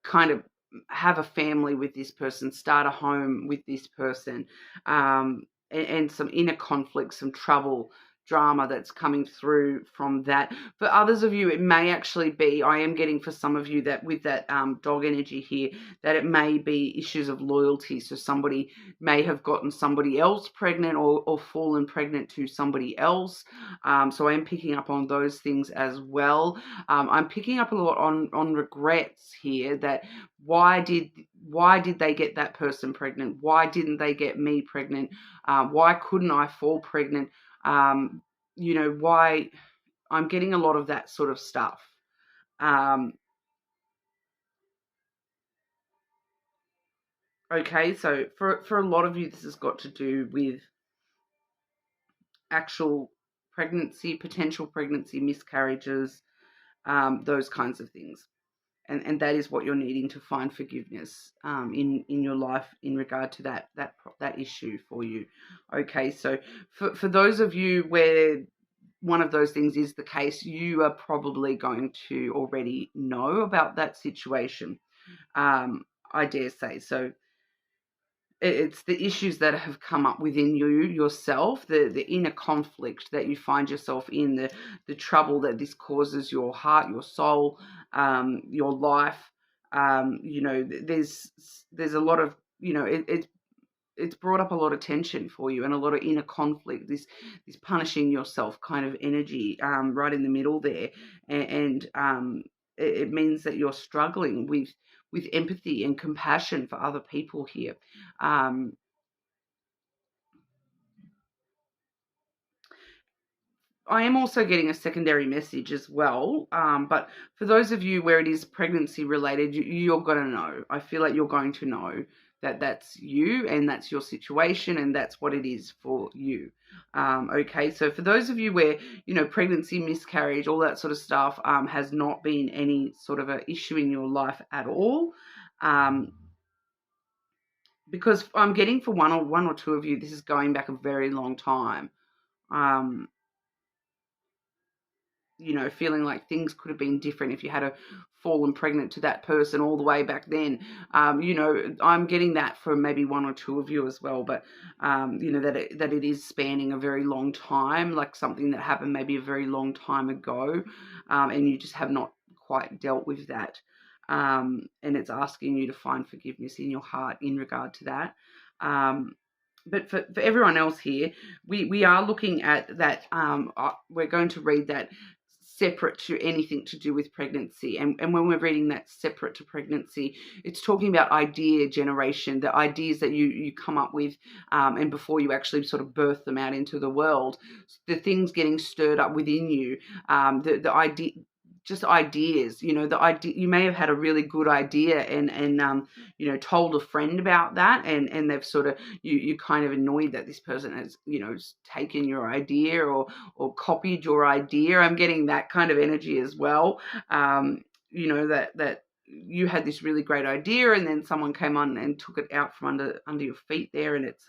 kind of have a family with this person, start a home with this person, and some inner conflict, some trouble, drama that's coming through from that. For others of you, it may actually be, I am getting for some of you that with that dog energy here, that it may be issues of loyalty. So somebody may have gotten somebody else pregnant, or fallen pregnant to somebody else. So I am picking up on those things as well. I'm picking up a lot on regrets here, that why did they get that person pregnant? Why didn't they get me pregnant? Why couldn't I fall pregnant? Why? I'm getting a lot of that sort of stuff. Okay, so for a lot of you, this has got to do with actual pregnancy, potential pregnancy, miscarriages, those kinds of things. And that is what you're needing to find forgiveness in your life in regard to that issue for you. Okay, so for those of you where one of those things is the case, you are probably going to already know about that situation. I dare say. So it's the issues that have come up within yourself, the inner conflict that you find yourself in, the trouble that this causes your heart, your soul, your life. There's a lot of, it's brought up a lot of tension for you and a lot of inner conflict, this punishing yourself kind of energy, right in the middle there. And it means that you're struggling with empathy and compassion for other people here. I am also getting a secondary message as well. But for those of you where it is pregnancy related, you're going to know. I feel like you're going to know that that's you and that's your situation and that's what it is for you. Okay, so for those of you where, pregnancy, miscarriage, all that sort of stuff has not been any sort of an issue in your life at all, because I'm getting for one or two of you, this is going back a very long time. Feeling like things could have been different if you had fallen pregnant to that person all the way back then. I'm getting that for maybe one or two of you as well, but, that it is spanning a very long time, like something that happened maybe a very long time ago, and you just have not quite dealt with that. And it's asking you to find forgiveness in your heart in regard to that. But for everyone else here, we are looking at that. We're going to read that separate to anything to do with pregnancy. And when we're reading that separate to pregnancy, it's talking about idea generation, the ideas that you come up with, and before you actually sort of birth them out into the world, the things getting stirred up within you, the idea, just ideas, the idea, you may have had a really good idea and told a friend about that, and they've sort of, you kind of annoyed that this person has, taken your idea or copied your idea. I'm getting that kind of energy as well. That you had this really great idea and then someone came on and took it out from under your feet there, and it's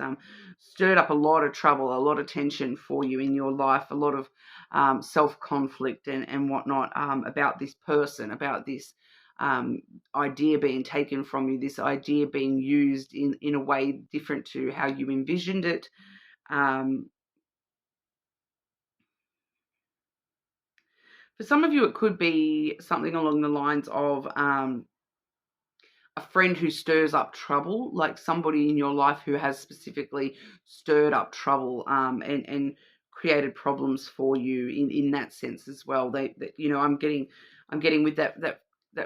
stirred up a lot of trouble, a lot of tension for you in your life, a lot of self-conflict and whatnot, about this person, about this idea being taken from you, this idea being used in a way different to how you envisioned it. For some of you, it could be something along the lines of a friend who stirs up trouble, like somebody in your life who has specifically stirred up trouble, and created problems for you in that sense as well. I'm getting with that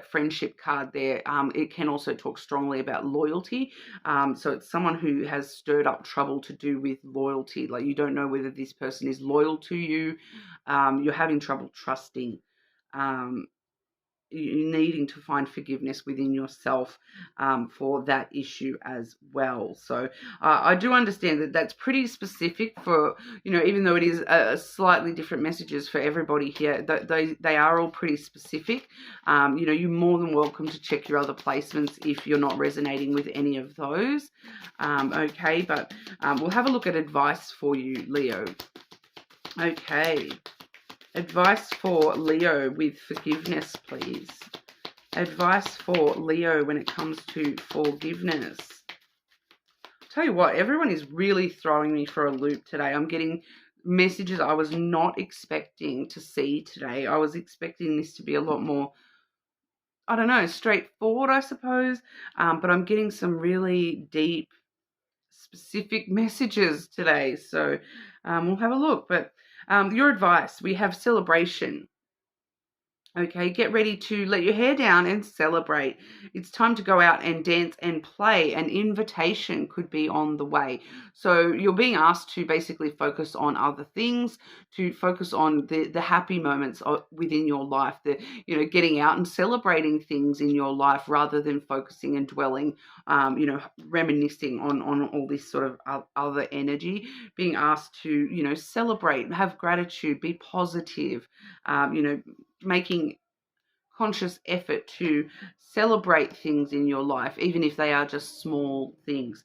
friendship card there. It can also talk strongly about loyalty. So it's someone who has stirred up trouble to do with loyalty. Like you don't know whether this person is loyal to you. You're having trouble trusting. you needing to find forgiveness within yourself for that issue as well. So I do understand that that's pretty specific for, even though it is a slightly different messages for everybody here, they are all pretty specific. You're more than welcome to check your other placements if you're not resonating with any of those. Okay, but we'll have a look at advice for you, Leo. Okay. Advice for Leo with forgiveness, please. Advice for Leo when it comes to forgiveness. Tell you what, everyone is really throwing me for a loop today. I'm getting messages I was not expecting to see today. I was expecting this to be a lot more, I don't know, straightforward, I suppose. But I'm getting some really deep, specific messages today. So we'll have a look. But your advice, we have celebration. Okay, get ready to let your hair down and celebrate. It's time to go out and dance and play. An invitation could be on the way. So you're being asked to basically focus on other things, to focus on the happy moments within your life, getting out and celebrating things in your life rather than focusing and dwelling, reminiscing on all this sort of other energy. Being asked to, celebrate, have gratitude, be positive, making conscious effort to celebrate things in your life, even if they are just small things.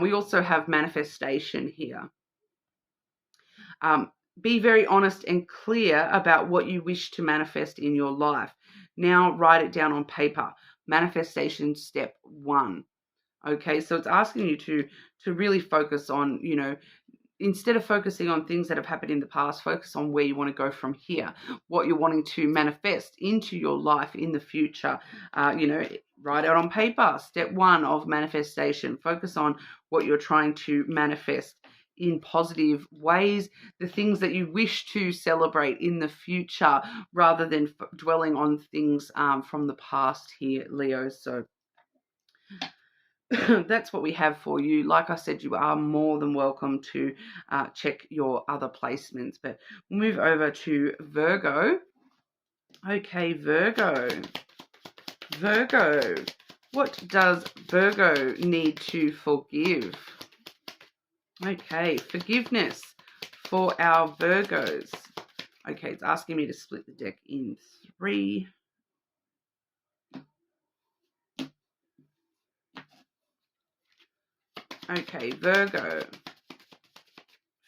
We also have manifestation here. Be very honest and clear about what you wish to manifest in your life. Now write it down on paper. Manifestation step 1. Okay, so it's asking you to really focus on, instead of focusing on things that have happened in the past, focus on where you want to go from here, what you're wanting to manifest into your life in the future. Write out on paper. Step 1 of manifestation. Focus on what you're trying to manifest in positive ways, the things that you wish to celebrate in the future, rather than dwelling on things from the past here, Leo. So that's what we have for you. Like I said, you are more than welcome to check your other placements. But we'll move over to Virgo. Okay, Virgo. Virgo. What does Virgo need to forgive? Okay, forgiveness for our Virgos. Okay, it's asking me to split the deck in 3. Okay, Virgo.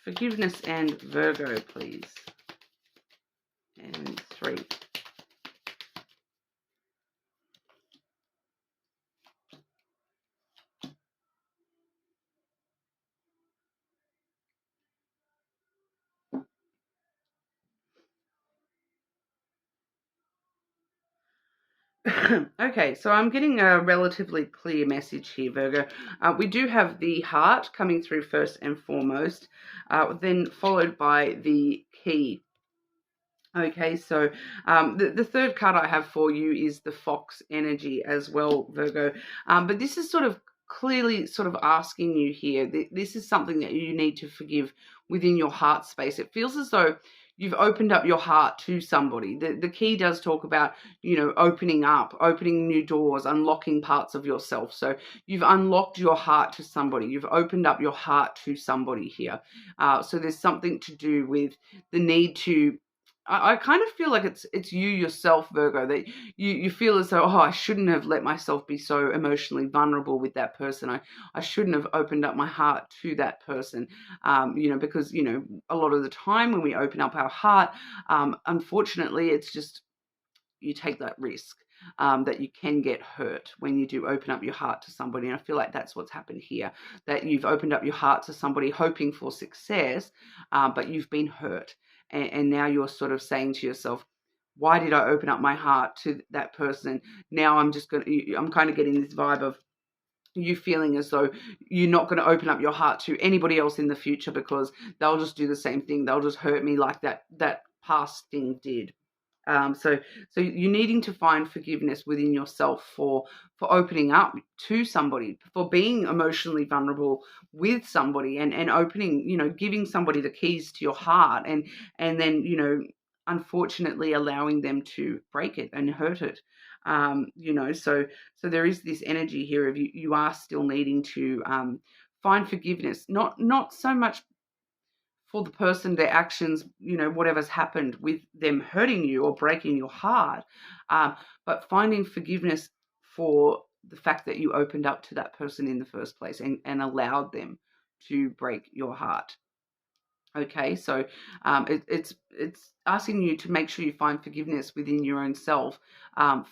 Forgiveness and Virgo, please. And 3. Okay, so I'm getting a relatively clear message here, Virgo. We do have the heart coming through first and foremost, then followed by the key. Okay, so the third card I have for you is the fox energy as well, Virgo. But this is sort of clearly sort of asking you here, this is something that you need to forgive within your heart space. It feels as though you've opened up your heart to somebody. The key does talk about, opening up, opening new doors, unlocking parts of yourself. So you've unlocked your heart to somebody. You've opened up your heart to somebody here. So there's something to do with the need to, I kind of feel like it's you yourself, Virgo, that you feel as though, I shouldn't have let myself be so emotionally vulnerable with that person. I shouldn't have opened up my heart to that person, because, a lot of the time when we open up our heart, unfortunately, it's just you take that risk. That you can get hurt when you do open up your heart to somebody. And I feel like that's what's happened here, that you've opened up your heart to somebody hoping for success, but you've been hurt. And now you're sort of saying to yourself, why did I open up my heart to that person? Now I'm kind of getting this vibe of you feeling as though you're not going to open up your heart to anybody else in the future because they'll just do the same thing. They'll just hurt me like that past thing did. So you're needing to find forgiveness within yourself for opening up to somebody, for being emotionally vulnerable with somebody, and opening, giving somebody the keys to your heart, and then, unfortunately allowing them to break it and hurt it. So there is this energy here of you are still needing to find forgiveness, not so much for the person, their actions, whatever's happened with them hurting you or breaking your heart, but finding forgiveness for the fact that you opened up to that person in the first place and allowed them to break your heart. Okay, so it's asking you to make sure you find forgiveness within your own self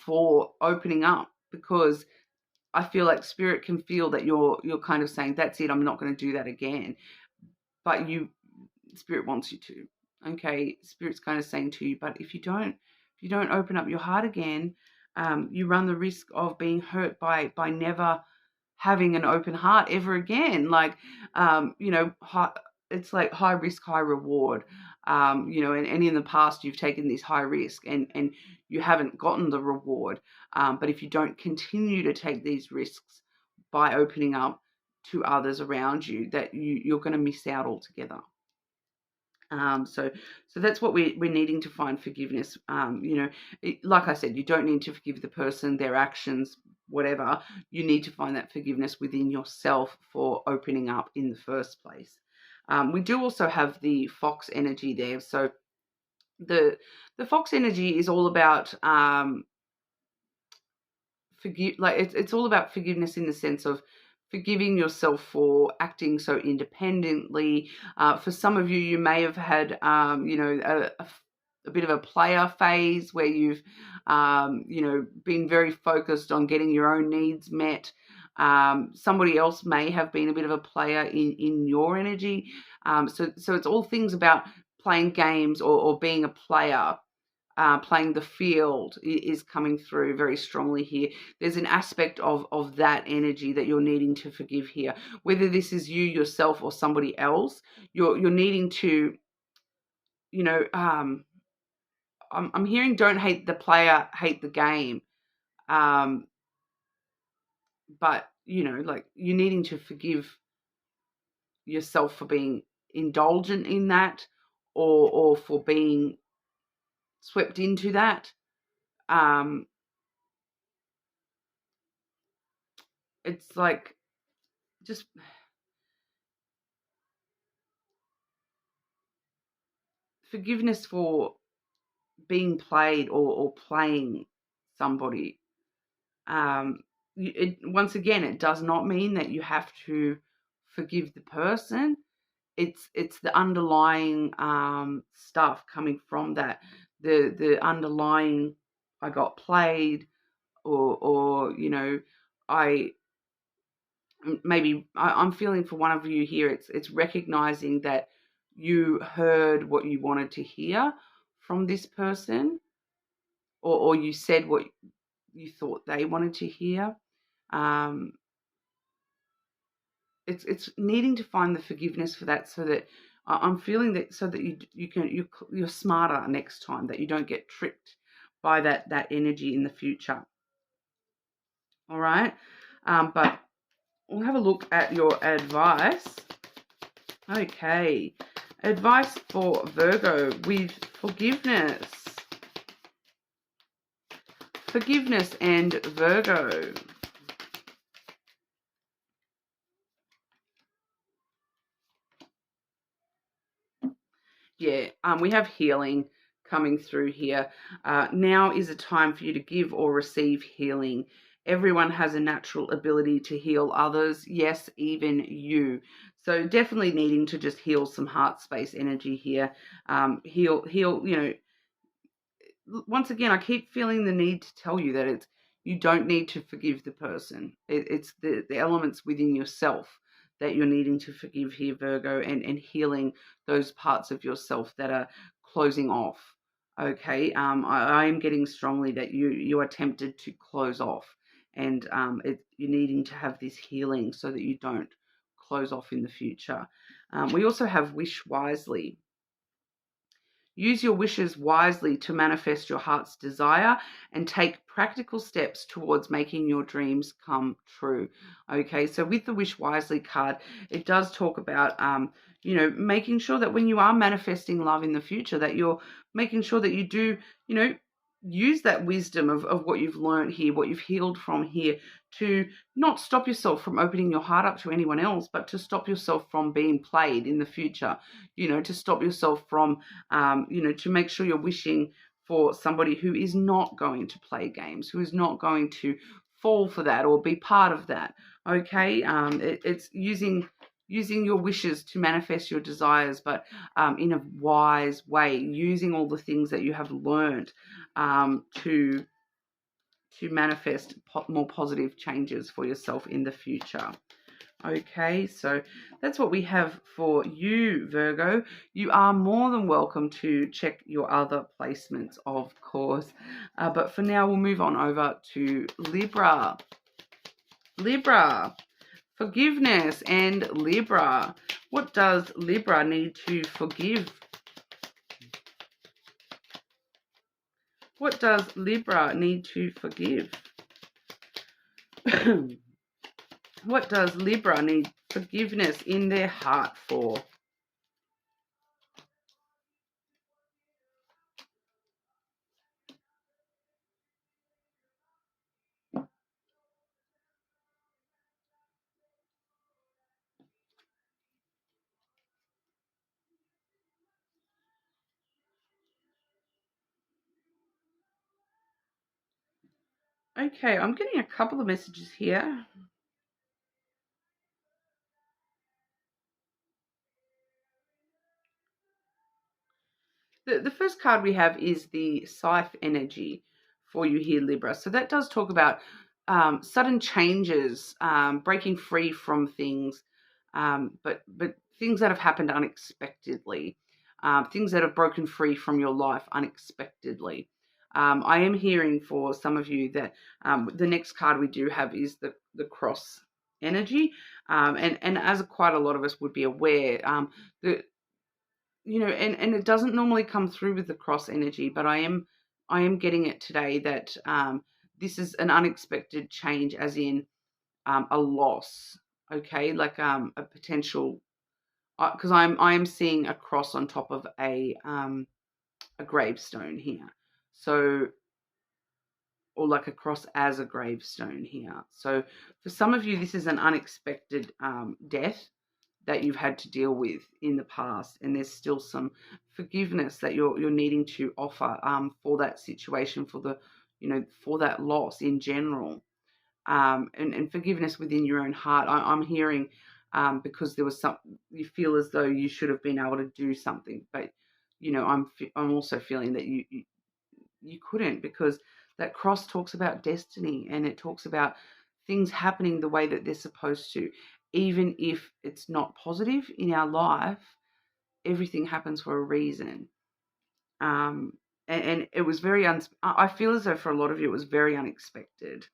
for opening up, because I feel like spirit can feel that you're kind of saying, that's it, I'm not going to do that again. But spirit wants you to. Okay, spirit's kind of saying to you, but if you don't open up your heart again, you run the risk of being hurt by never having an open heart ever again. Like, it's like high risk, high reward. And in the past you've taken this high risk and you haven't gotten the reward. But if you don't continue to take these risks by opening up to others around you, that you're going to miss out altogether. So that's what we're needing to find forgiveness. Like I said, you don't need to forgive the person, their actions, whatever. You need to find that forgiveness within yourself for opening up in the first place. We do also have the fox energy there. So the fox energy is all about it's all about forgiveness in the sense of forgiving yourself for acting so independently. For some of you, you may have had, a bit of a player phase where you've, been very focused on getting your own needs met. Somebody else may have been a bit of a player in your energy. So it's all things about playing games or being a player. Playing the field is coming through very strongly here. There's an aspect of that energy that you're needing to forgive here. Whether this is you yourself or somebody else, you're needing to, I'm hearing don't hate the player, hate the game. But, like you're needing to forgive yourself for being indulgent in that or for being swept into that. It's like just forgiveness for being played or playing somebody. Once again, it does not mean that you have to forgive the person. It's the underlying stuff coming from that. The underlying, I got played, or I'm feeling for one of you here. It's recognizing that you heard what you wanted to hear from this person, or you said what you thought they wanted to hear. It's needing to find the forgiveness for that, so that I'm feeling that, so that you're smarter next time, that you don't get tricked by that energy in the future. All right, but we'll have a look at your advice. Okay, advice for Virgo with forgiveness. Forgiveness and Virgo. Yeah, we have healing coming through here. Now is a time for you to give or receive healing. Everyone has a natural ability to heal others. Yes, even you. So definitely needing to just heal some heart space energy here. Heal, once again, I keep feeling the need to tell you that you don't need to forgive the person. It's the elements within yourself that you're needing to forgive here, Virgo, and healing those parts of yourself that are closing off. Okay, I am getting strongly that you are tempted to close off, and you're needing to have this healing so that you don't close off in the future. We also have wish wisely. Use your wishes wisely to manifest your heart's desire and take practical steps towards making your dreams come true. Okay, so with the Wish Wisely card, it does talk about, making sure that when you are manifesting love in the future, that you're making sure that you do, use that wisdom of what you've learned here, what you've healed from here, to not stop yourself from opening your heart up to anyone else, but to stop yourself from being played in the future, to stop yourself from, to make sure you're wishing for somebody who is not going to play games, who is not going to fall for that or be part of that. Okay, it's using your wishes to manifest your desires, but in a wise way, using all the things that you have learned to manifest more positive changes for yourself in the future. Okay, so that's what we have for you, Virgo. You are more than welcome to check your other placements, of course. But for now, we'll move on over to Libra. Libra, forgiveness and Libra. What does Libra need to forgive? What does Libra need to forgive? What does Libra need forgiveness in their heart for? Okay, I'm getting a couple of messages here. The first card we have is the Scythe energy for you here, Libra. So that does talk about sudden changes, breaking free from things, but things that have happened unexpectedly, things that have broken free from your life unexpectedly. I am hearing for some of you that the next card we do have is the Cross energy, and as quite a lot of us would be aware, the and it doesn't normally come through with the Cross energy, but I am getting it today that this is an unexpected change, as in a loss. Okay, like a potential, because I am seeing a cross on top of a gravestone here, so, or like a cross as a gravestone here. So for some of you, this is an unexpected death that you've had to deal with in the past, and there's still some forgiveness that you're needing to offer for that situation, for the for that loss in general, and forgiveness within your own heart. I'm hearing because there was some, you feel as though you should have been able to do something, but I'm also feeling that you couldn't, because that cross talks about destiny, and it talks about things happening the way that they're supposed to. Even if it's not positive in our life, everything happens for a reason. And it was I feel as though for a lot of you it was very unexpected,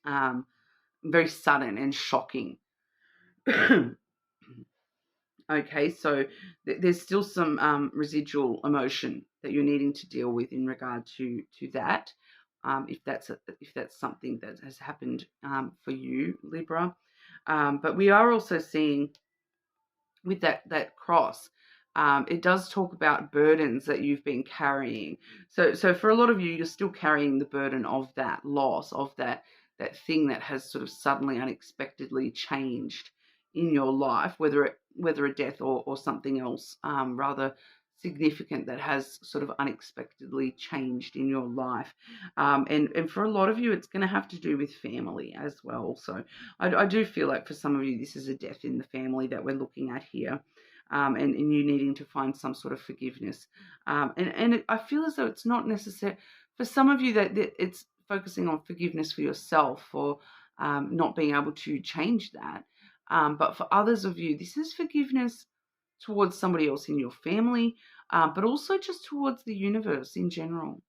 very sudden and shocking. Okay, so there's still some residual emotion that you're needing to deal with in regard to that, if that's something that has happened for you, Libra. But we are also seeing with that cross, it does talk about burdens that you've been carrying. So for a lot of you, you're still carrying the burden of that loss, of that thing that has sort of suddenly, unexpectedly changed in your life, whether a death or something else rather significant that has sort of unexpectedly changed in your life. And for a lot of you, it's going to have to do with family as well. So I do feel like for some of you, this is a death in the family that we're looking at here. And you needing to find some sort of forgiveness. I feel as though it's not necessary for some of you that it's focusing on forgiveness for yourself for not being able to change that. But for others of you, this is forgiveness towards somebody else in your family, but also just towards the universe in general.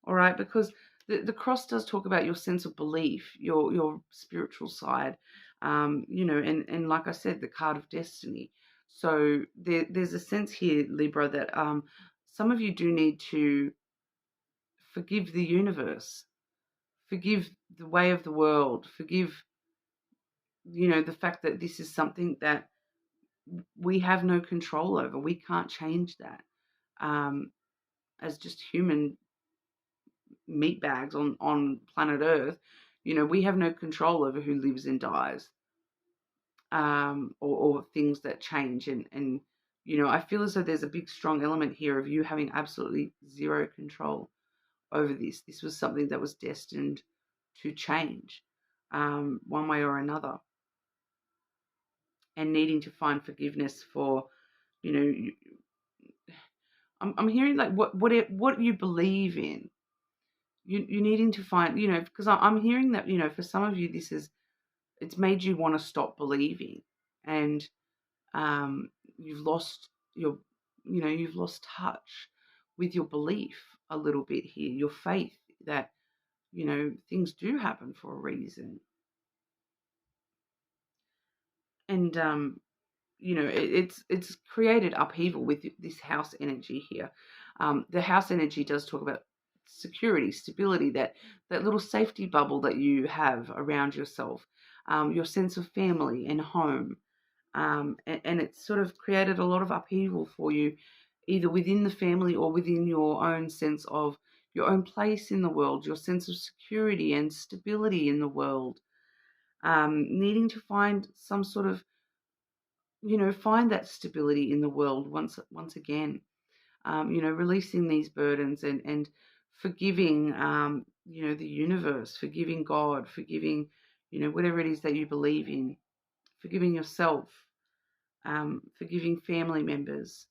All right, because the cross does talk about your sense of belief, your spiritual side, and like I said, the card of destiny. So there's a sense here, Libra, that some of you do need to forgive the universe, forgive the way of the world, forgive, the fact that this is something that we have no control over. We can't change that. As just human meat bags on planet Earth, we have no control over who lives and dies, or things that change. And I feel as though there's a big, strong element here of you having absolutely zero control over this. This was something that was destined to change, one way or another, and needing to find forgiveness for, I'm hearing like what you believe in. You needing to find, because I'm hearing that, for some of you, it's made you want to stop believing, and you've lost you've lost touch with your belief a little bit here, your faith that, things do happen for a reason. And it's created upheaval with this house energy here. The house energy does talk about security, stability, that little safety bubble that you have around yourself, your sense of family and home. And it's sort of created a lot of upheaval for you, either within the family or within your own sense of your own place in the world, your sense of security and stability in the world, needing to find some sort of, find that stability in the world once again, releasing these burdens and forgiving, the universe, forgiving God, forgiving, whatever it is that you believe in, forgiving yourself, forgiving family members,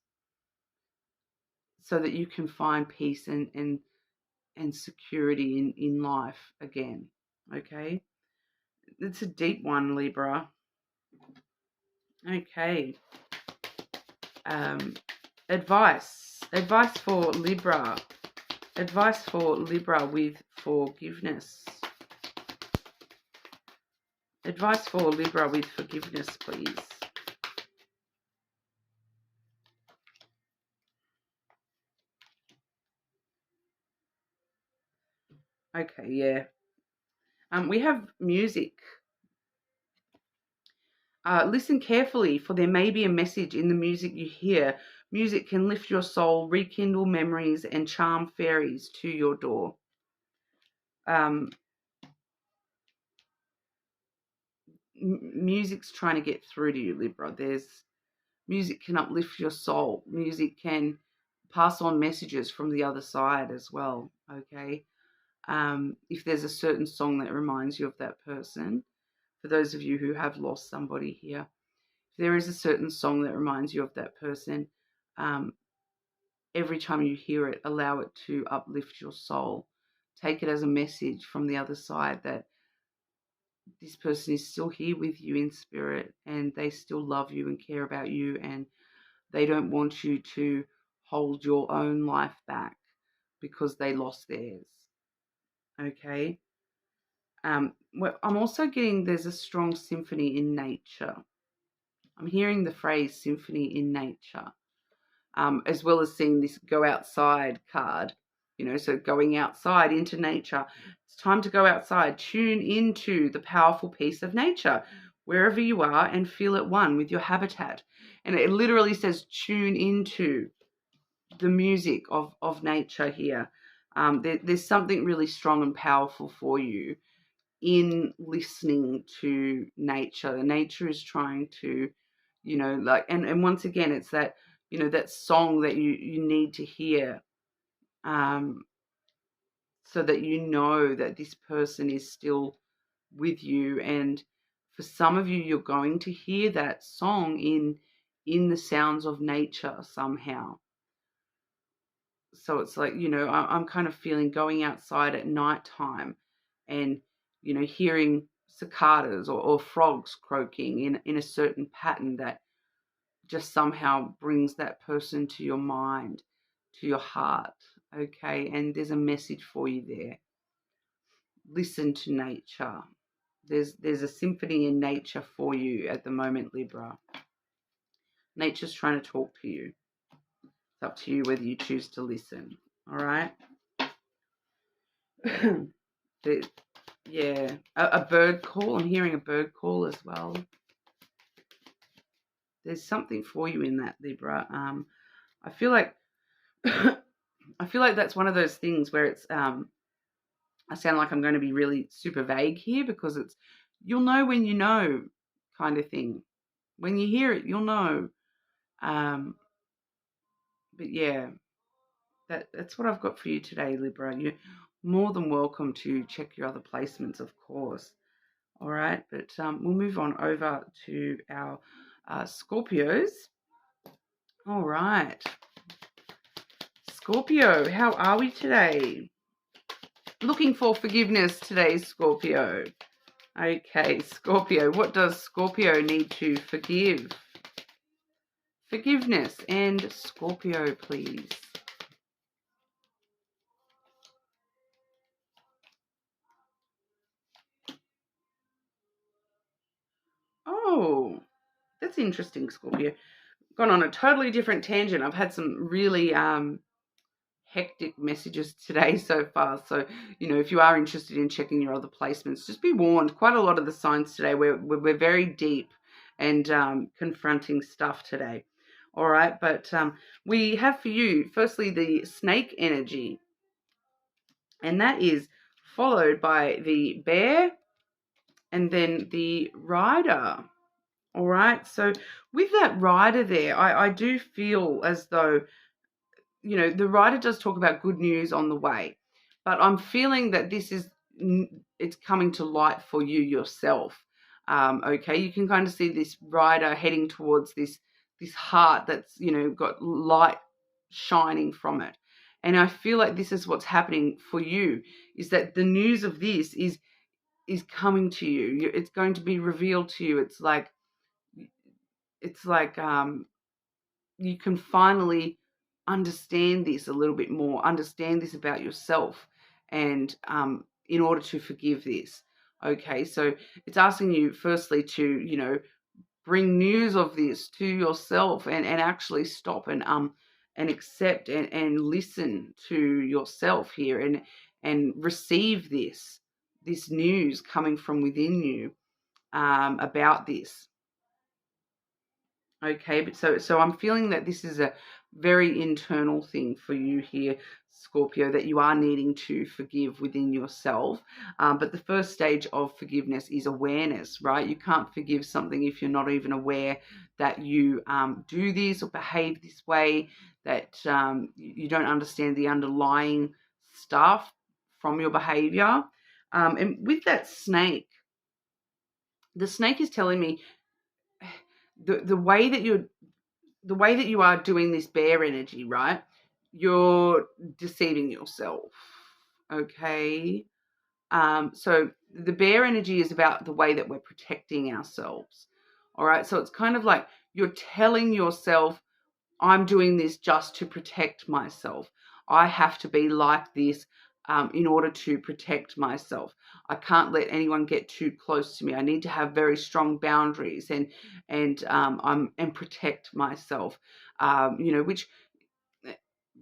so that you can find peace and security in life again. Okay, it's a deep one, Libra. Okay. Advice for Libra. Advice for Libra with forgiveness. Advice for Libra with forgiveness, please. Okay, yeah. We have music. Listen carefully, for there may be a message in the music you hear. Music can lift your soul, rekindle memories, and charm fairies to your door. Music's trying to get through to you, Libra. Music can uplift your soul. Music can pass on messages from the other side as well, okay? If there's a certain song that reminds you of that person, for those of you who have lost somebody here, if there is a certain song that reminds you of that person, every time you hear it, allow it to uplift your soul. Take it as a message from the other side that this person is still here with you in spirit, and they still love you and care about you, and they don't want you to hold your own life back because they lost theirs. Okay? Well, I'm also getting there's a strong symphony in nature. I'm hearing the phrase symphony in nature, as well as seeing this go outside card. So going outside into nature. It's time to go outside. Tune into the powerful peace of nature wherever you are and feel at one with your habitat. And it literally says tune into the music of nature here. There's something really strong and powerful for you in listening to nature. Nature is trying to, and once again, it's that, that song that you need to hear, so that you know that this person is still with you. And for some of you, you're going to hear that song in the sounds of nature somehow. So it's like, I'm kind of feeling going outside at nighttime and, hearing cicadas or frogs croaking in a certain pattern that just somehow brings that person to your mind, to your heart. Okay. And there's a message for you there. Listen to nature. There's a symphony in nature for you at the moment, Libra. Nature's trying to talk to you. It's up to you whether you choose to listen. All right. Yeah, a bird call. I'm hearing a bird call as well. There's something for you in that, Libra. I feel like I feel like that's one of those things where it's I sound like I'm going to be really super vague here because it's you'll know when you know kind of thing. When you hear it, you'll know. But yeah, that's what I've got for you today, Libra. You're more than welcome to check your other placements, of course. All right, but we'll move on over to our Scorpios. All right. Scorpio, how are we today? Looking for forgiveness today, Scorpio. Okay, Scorpio, what does Scorpio need to forgive? Forgiveness and Scorpio, please. Oh, that's interesting, Scorpio. Gone on a totally different tangent. I've had some really hectic messages today so far. So, if you are interested in checking your other placements, just be warned. Quite a lot of the signs today, we're very deep and confronting stuff today. All right, but we have for you, firstly, the snake energy. And that is followed by the bear and then the rider. All right, so with that rider there, I do feel as though, the writer does talk about good news on the way, but I'm feeling that it's coming to light for you yourself. Okay, you can kind of see this rider heading towards this heart that's got light shining from it, and I feel like this is what's happening for you. Is that the news of this is coming to you? It's going to be revealed to you. It's like you can finally understand this a little bit more, understand this about yourself, and in order to forgive this. Okay, so it's asking you firstly to, bring news of this to yourself and actually stop and accept and listen to yourself here and receive this news coming from within you about this. Okay, but so I'm feeling that this is a very internal thing for you here, Scorpio, that you are needing to forgive within yourself. But the first stage of forgiveness is awareness, right? You can't forgive something if you're not even aware that you do this or behave this way, that you don't understand the underlying stuff from your behavior. And with that snake, the snake is telling me the way that you are doing this bear energy, right? You're deceiving yourself. Okay. So the bear energy is about the way that we're protecting ourselves. All right. So it's kind of like you're telling yourself, I'm doing this just to protect myself. I have to be like this in order to protect myself. I can't let anyone get too close to me. I need to have very strong boundaries and protect myself. Which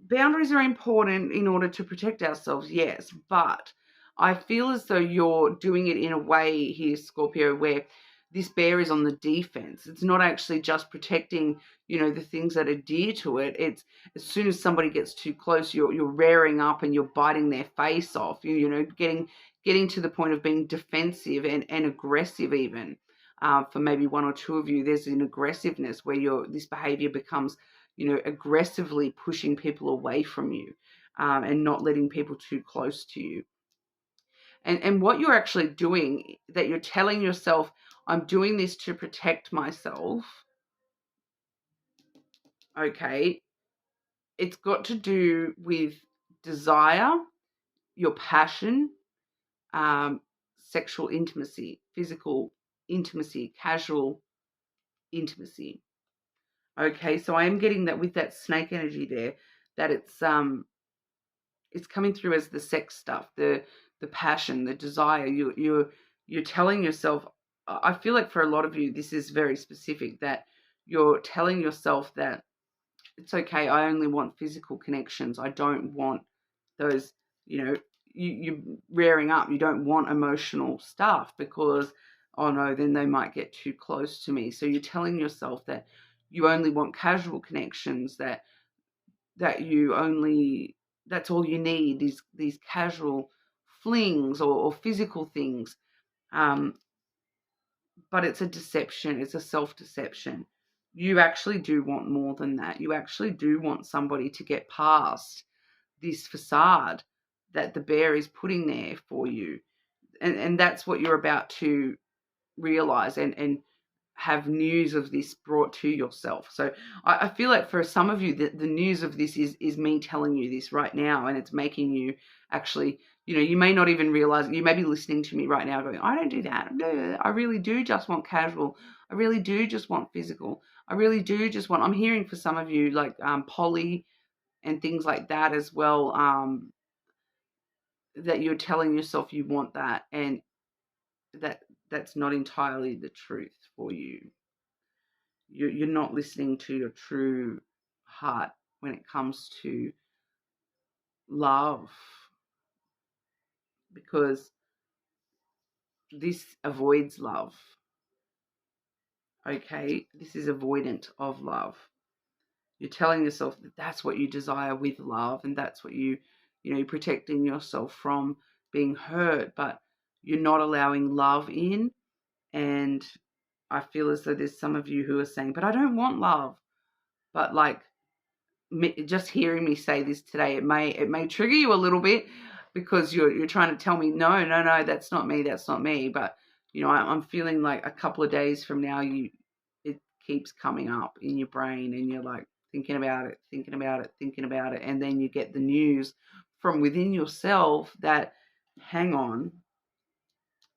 boundaries are important in order to protect ourselves, yes, but I feel as though you're doing it in a way here, Scorpio, where this bear is on the defense. It's not actually just protecting, the things that are dear to it. It's as soon as somebody gets too close, you're rearing up and you're biting their face off. Getting to the point of being defensive and aggressive even. For maybe one or two of you, there's an aggressiveness where this behavior becomes aggressively pushing people away from you and not letting people too close to you. And what you're actually doing, that you're telling yourself, I'm doing this to protect myself. Okay. It's got to do with desire, your passion, sexual intimacy, physical intimacy, casual intimacy. Okay, so I am getting that with that snake energy there, that it's coming through as the sex stuff, the passion, the desire. You're telling yourself. I feel like for a lot of you, this is very specific, that you're telling yourself that it's okay, I only want physical connections. I don't want those, you're rearing up. You don't want emotional stuff because, oh no, then they might get too close to me. So you're telling yourself that you only want casual connections, that you only, that's all you need, these casual flings or physical things. But it's a deception. It's a self-deception. You actually do want more than that. You actually do want somebody to get past this facade that the bear is putting there for you. And that's what you're about to realize and have news of this brought to yourself. So I feel like for some of you, the news of this is me telling you this right now, and it's making you actually, you may not even realize, you may be listening to me right now going, I don't do that. I really do just want casual. I really do just want physical. I really do just want, I'm hearing for some of you like poly and things like that as well, that you're telling yourself you want that, and that's not entirely the truth for you. You're not listening to your true heart when it comes to love, because this avoids love. Okay, this is avoidant of love. You're telling yourself that that's what you desire with love, and that's what you're protecting yourself from being hurt, but you're not allowing love in. And I feel as though there's some of you who are saying, but I don't want love. But like, just hearing me say this today, it may trigger you a little bit, because you're trying to tell me, no, that's not me. But I'm feeling like a couple of days from now, it keeps coming up in your brain, and you're like thinking about it, and then you get the news from within yourself that, hang on,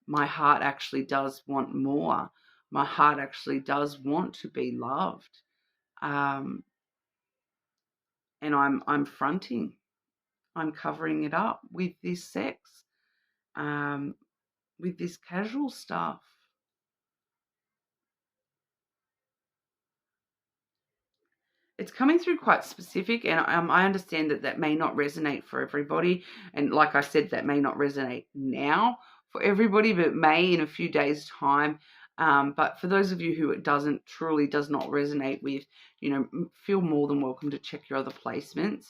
my heart actually does want more. My heart actually does want to be loved. And I'm fronting. I'm covering it up with this sex, with this casual stuff. It's coming through quite specific, and I understand that may not resonate for everybody. And like I said, that may not resonate now for everybody, but may in a few days' time. But for those of you who it does not resonate with, feel more than welcome to check your other placements.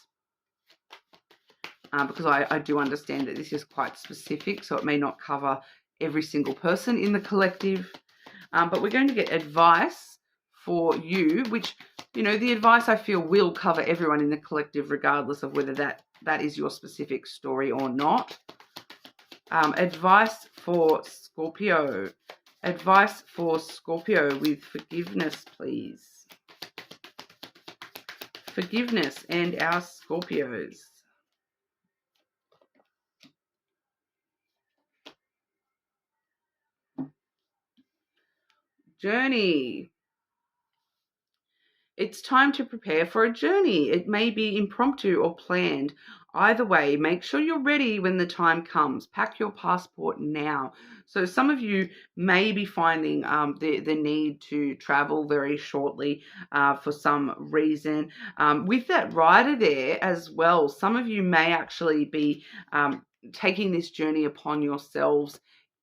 Because I do understand that this is quite specific, so it may not cover every single person in the collective. But we're going to get advice for you, which, the advice I feel will cover everyone in the collective, regardless of whether that is your specific story or not. Advice for Scorpio. Advice for Scorpio with forgiveness, please. Forgiveness and our Scorpios. Journey. It's time to prepare for a journey. It may be impromptu or planned. Either way, make sure you're ready when the time comes. Pack your passport now. So some of you may be finding the need to travel very shortly for some reason. With that rider there as well, some of you may actually be taking this journey upon yourselves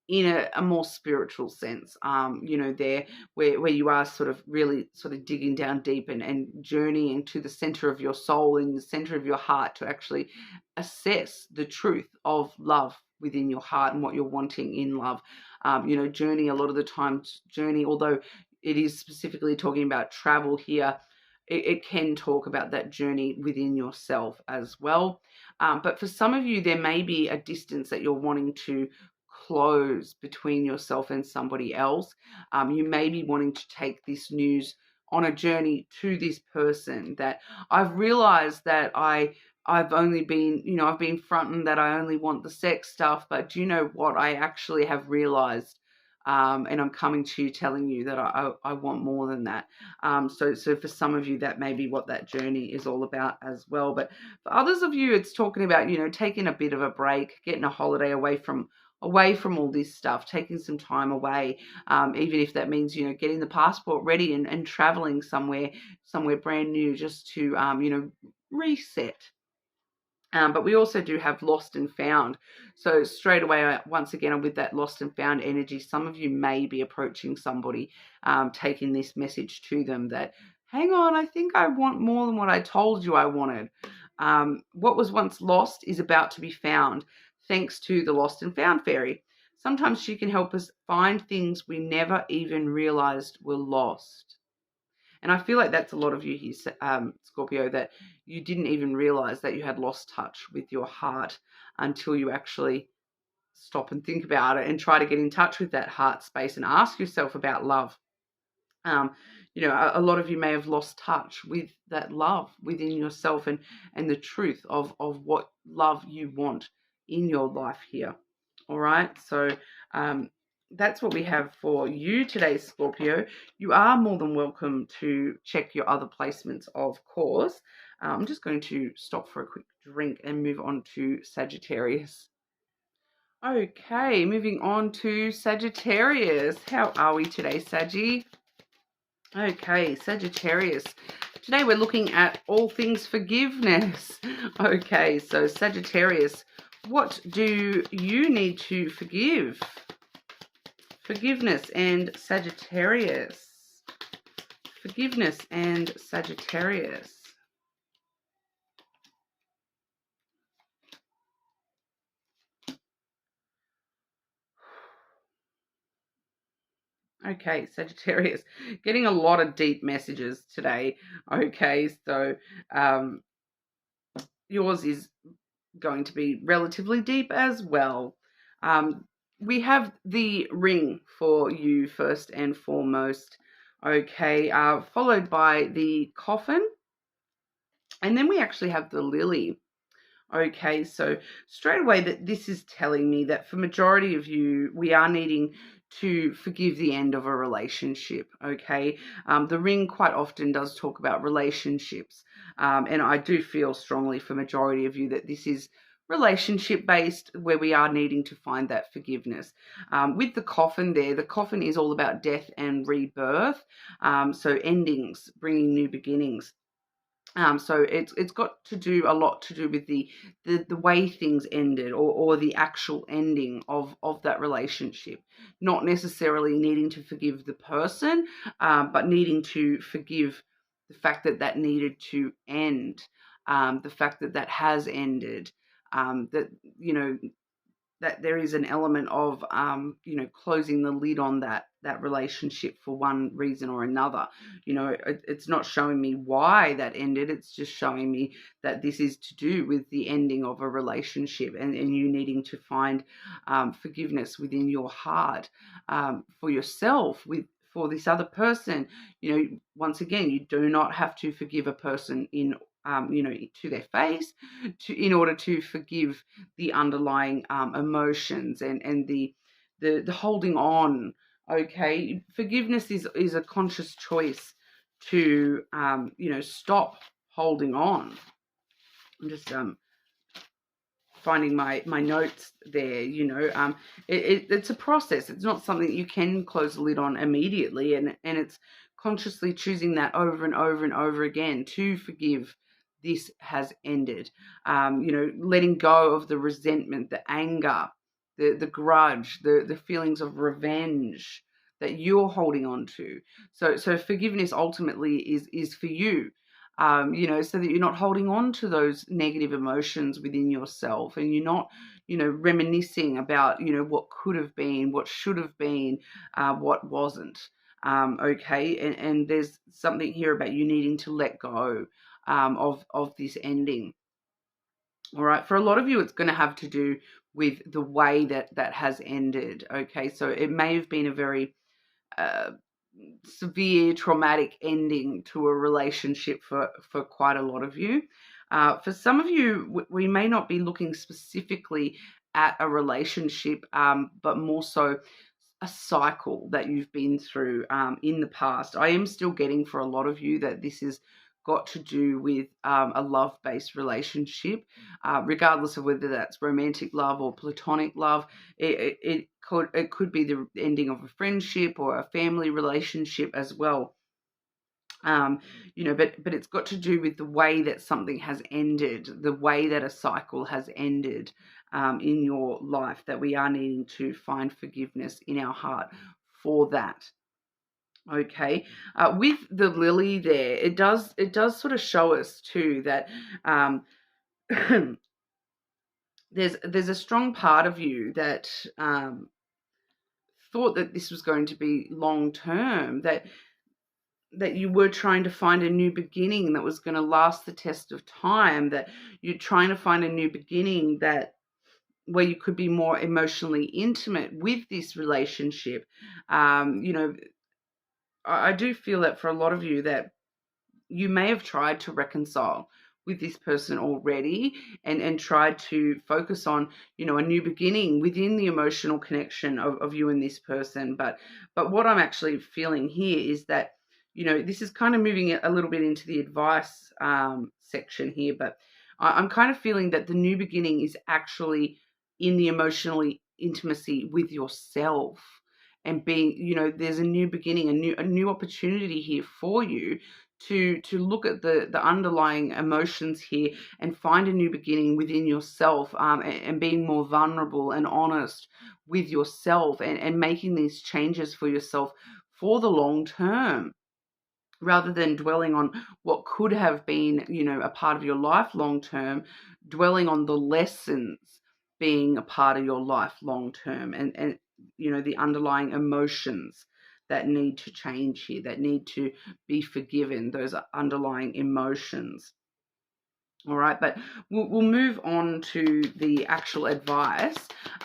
in a more spiritual sense, there where you are sort of really sort of digging down deep and journeying to the center of your soul and the center of your heart to actually assess the truth of love within your heart and what you're wanting in love. Journey, a lot of the times, although it is specifically talking about travel here, it can talk about that journey within yourself as well. But for some of you, there may be a distance that you're wanting to close between yourself and somebody else. You may be wanting to take this news on a journey to this person, that I've realized that I've only been, I've been fronting that I only want the sex stuff, but do you know what? I actually have realized, and I'm coming to you telling you that I want more than that. So for some of you, that may be what that journey is all about as well. But for others of you, it's talking about, taking a bit of a break, getting a holiday away from away from all this stuff, taking some time away, even if that means, getting the passport ready and traveling somewhere brand new, just to, reset. But we also do have lost and found. So straight away, once again, with that lost and found energy, some of you may be approaching somebody, taking this message to them that, hang on, I think I want more than what I told you I wanted. What was once lost is about to be found, thanks to the lost and found fairy. Sometimes she can help us find things we never even realized were lost. And I feel like that's a lot of you here, Scorpio, that you didn't even realize that you had lost touch with your heart until you actually stop and think about it and try to get in touch with that heart space and ask yourself about love. A lot of you may have lost touch with that love within yourself and the truth of what love you want in your life here. All right. So that's what we have for you today, Scorpio. You are more than welcome to check your other placements, of course. I'm just going to stop for a quick drink and move on to Sagittarius. Okay, moving on to Sagittarius. How are we today, Saggy? Okay, Sagittarius. Today we're looking at all things forgiveness. Okay, so Sagittarius, what do you need to forgive? Forgiveness and Sagittarius. Forgiveness and Sagittarius. Okay, Sagittarius, getting a lot of deep messages today. Okay, so yours is going to be relatively deep as well. We have the ring for you first and foremost. Okay, followed by the coffin. And then we actually have the lily. Okay, so straight away that this is telling me that for majority of you, we are needing to forgive the end of a relationship. Okay, the ring quite often does talk about relationships, and I do feel strongly for majority of you that this is relationship based, where we are needing to find that forgiveness. With the coffin there, the coffin is all about death and rebirth, so endings, bringing new beginnings. So it's got to do a lot to do with the way things ended, or the actual ending of that relationship, not necessarily needing to forgive the person, but needing to forgive the fact that that needed to end, the fact that that has ended, that that there is an element of closing the lid on that relationship for one reason or another. It's not showing me why that ended, it's just showing me that this is to do with the ending of a relationship, and you needing to find forgiveness within your heart, for yourself, for this other person. Once again, you do not have to forgive a person to their face, in order to forgive the underlying emotions and the holding on. Okay, forgiveness is a conscious choice to stop holding on. I'm just finding my notes there. It's a process. It's not something that you can close the lid on immediately, and it's consciously choosing that over and over and over again to forgive. This has ended. Letting go of the resentment, the anger, the grudge, the feelings of revenge that you're holding on to. So forgiveness ultimately is for you. So that you're not holding on to those negative emotions within yourself, and you're not, reminiscing about, what could have been, what should have been, what wasn't. Okay, and there's something here about you needing to let go of this ending. All right, for a lot of you, it's going to have to do with the way that has ended. Okay, so it may have been a very severe traumatic ending to a relationship for quite a lot of you. For some of you, we may not be looking specifically at a relationship, but more so a cycle that you've been through in the past. I am still getting for a lot of you that this is got to do with a love-based relationship, regardless of whether that's romantic love or platonic love. It could be the ending of a friendship or a family relationship as well. But it's got to do with the way that something has ended, the way that a cycle has ended in your life, that we are needing to find forgiveness in our heart for that. Okay, with the lily there, it does sort of show us too that there's a strong part of you that thought that this was going to be long term, that you were trying to find a new beginning that was going to last the test of time, that you're trying to find a new beginning that where you could be more emotionally intimate with this relationship. I do feel that for a lot of you that you may have tried to reconcile with this person already and tried to focus on, a new beginning within the emotional connection of you and this person. But what I'm actually feeling here is that, this is kind of moving a little bit into the advice section here, but I'm kind of feeling that the new beginning is actually in the emotionally intimacy with yourself, and being, there's a new beginning, a new opportunity here for you to look at the underlying emotions here and find a new beginning within yourself, and being more vulnerable and honest with yourself, and making these changes for yourself for the long term, rather than dwelling on what could have been, a part of your life long term, dwelling on the lessons being a part of your life long term, and the underlying emotions that need to change here, that need to be forgiven, those underlying emotions. All right, but we'll move on to the actual advice.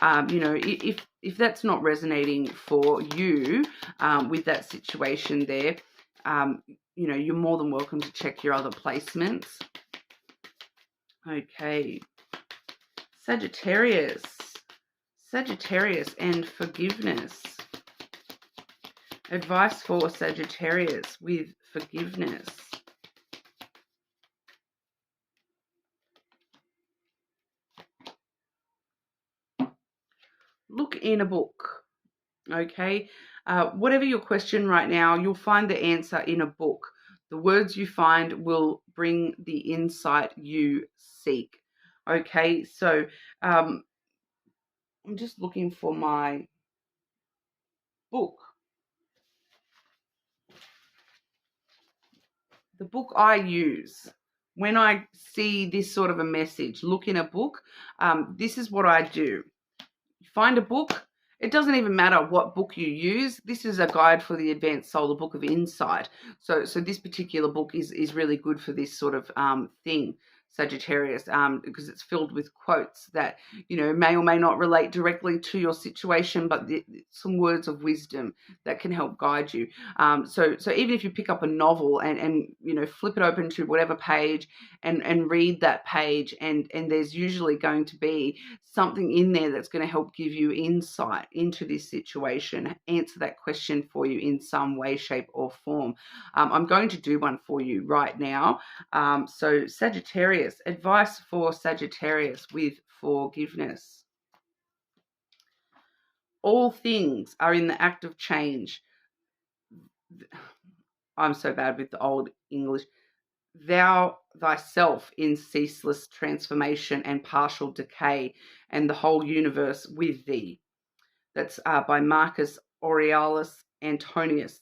If that's not resonating for you, with that situation there, you're more than welcome to check your other placements. Okay, Sagittarius and forgiveness. Advice for Sagittarius with forgiveness. Look in a book, okay? Whatever your question right now, you'll find the answer in a book. The words you find will bring the insight you seek, okay? So I'm just looking for my book. The book I use when I see this sort of a message, look in a book, this is what I do. Find a book. It doesn't even matter what book you use. This is a guide for the Advanced Solar Book of Insight. So this particular book is really good for this sort of thing, Sagittarius, because it's filled with quotes that, may or may not relate directly to your situation, but some words of wisdom that can help guide you. So even if you pick up a novel and flip it open to whatever page and read that page, and there's usually going to be something in there that's going to help give you insight into this situation, answer that question for you in some way, shape, or form. I'm going to do one for you right now. So Sagittarius, advice for Sagittarius with forgiveness. All things are in the act of change. I'm so bad with the old English. Thou thyself in ceaseless transformation and partial decay, and the whole universe with thee. That's by Marcus Aurelius Antonius.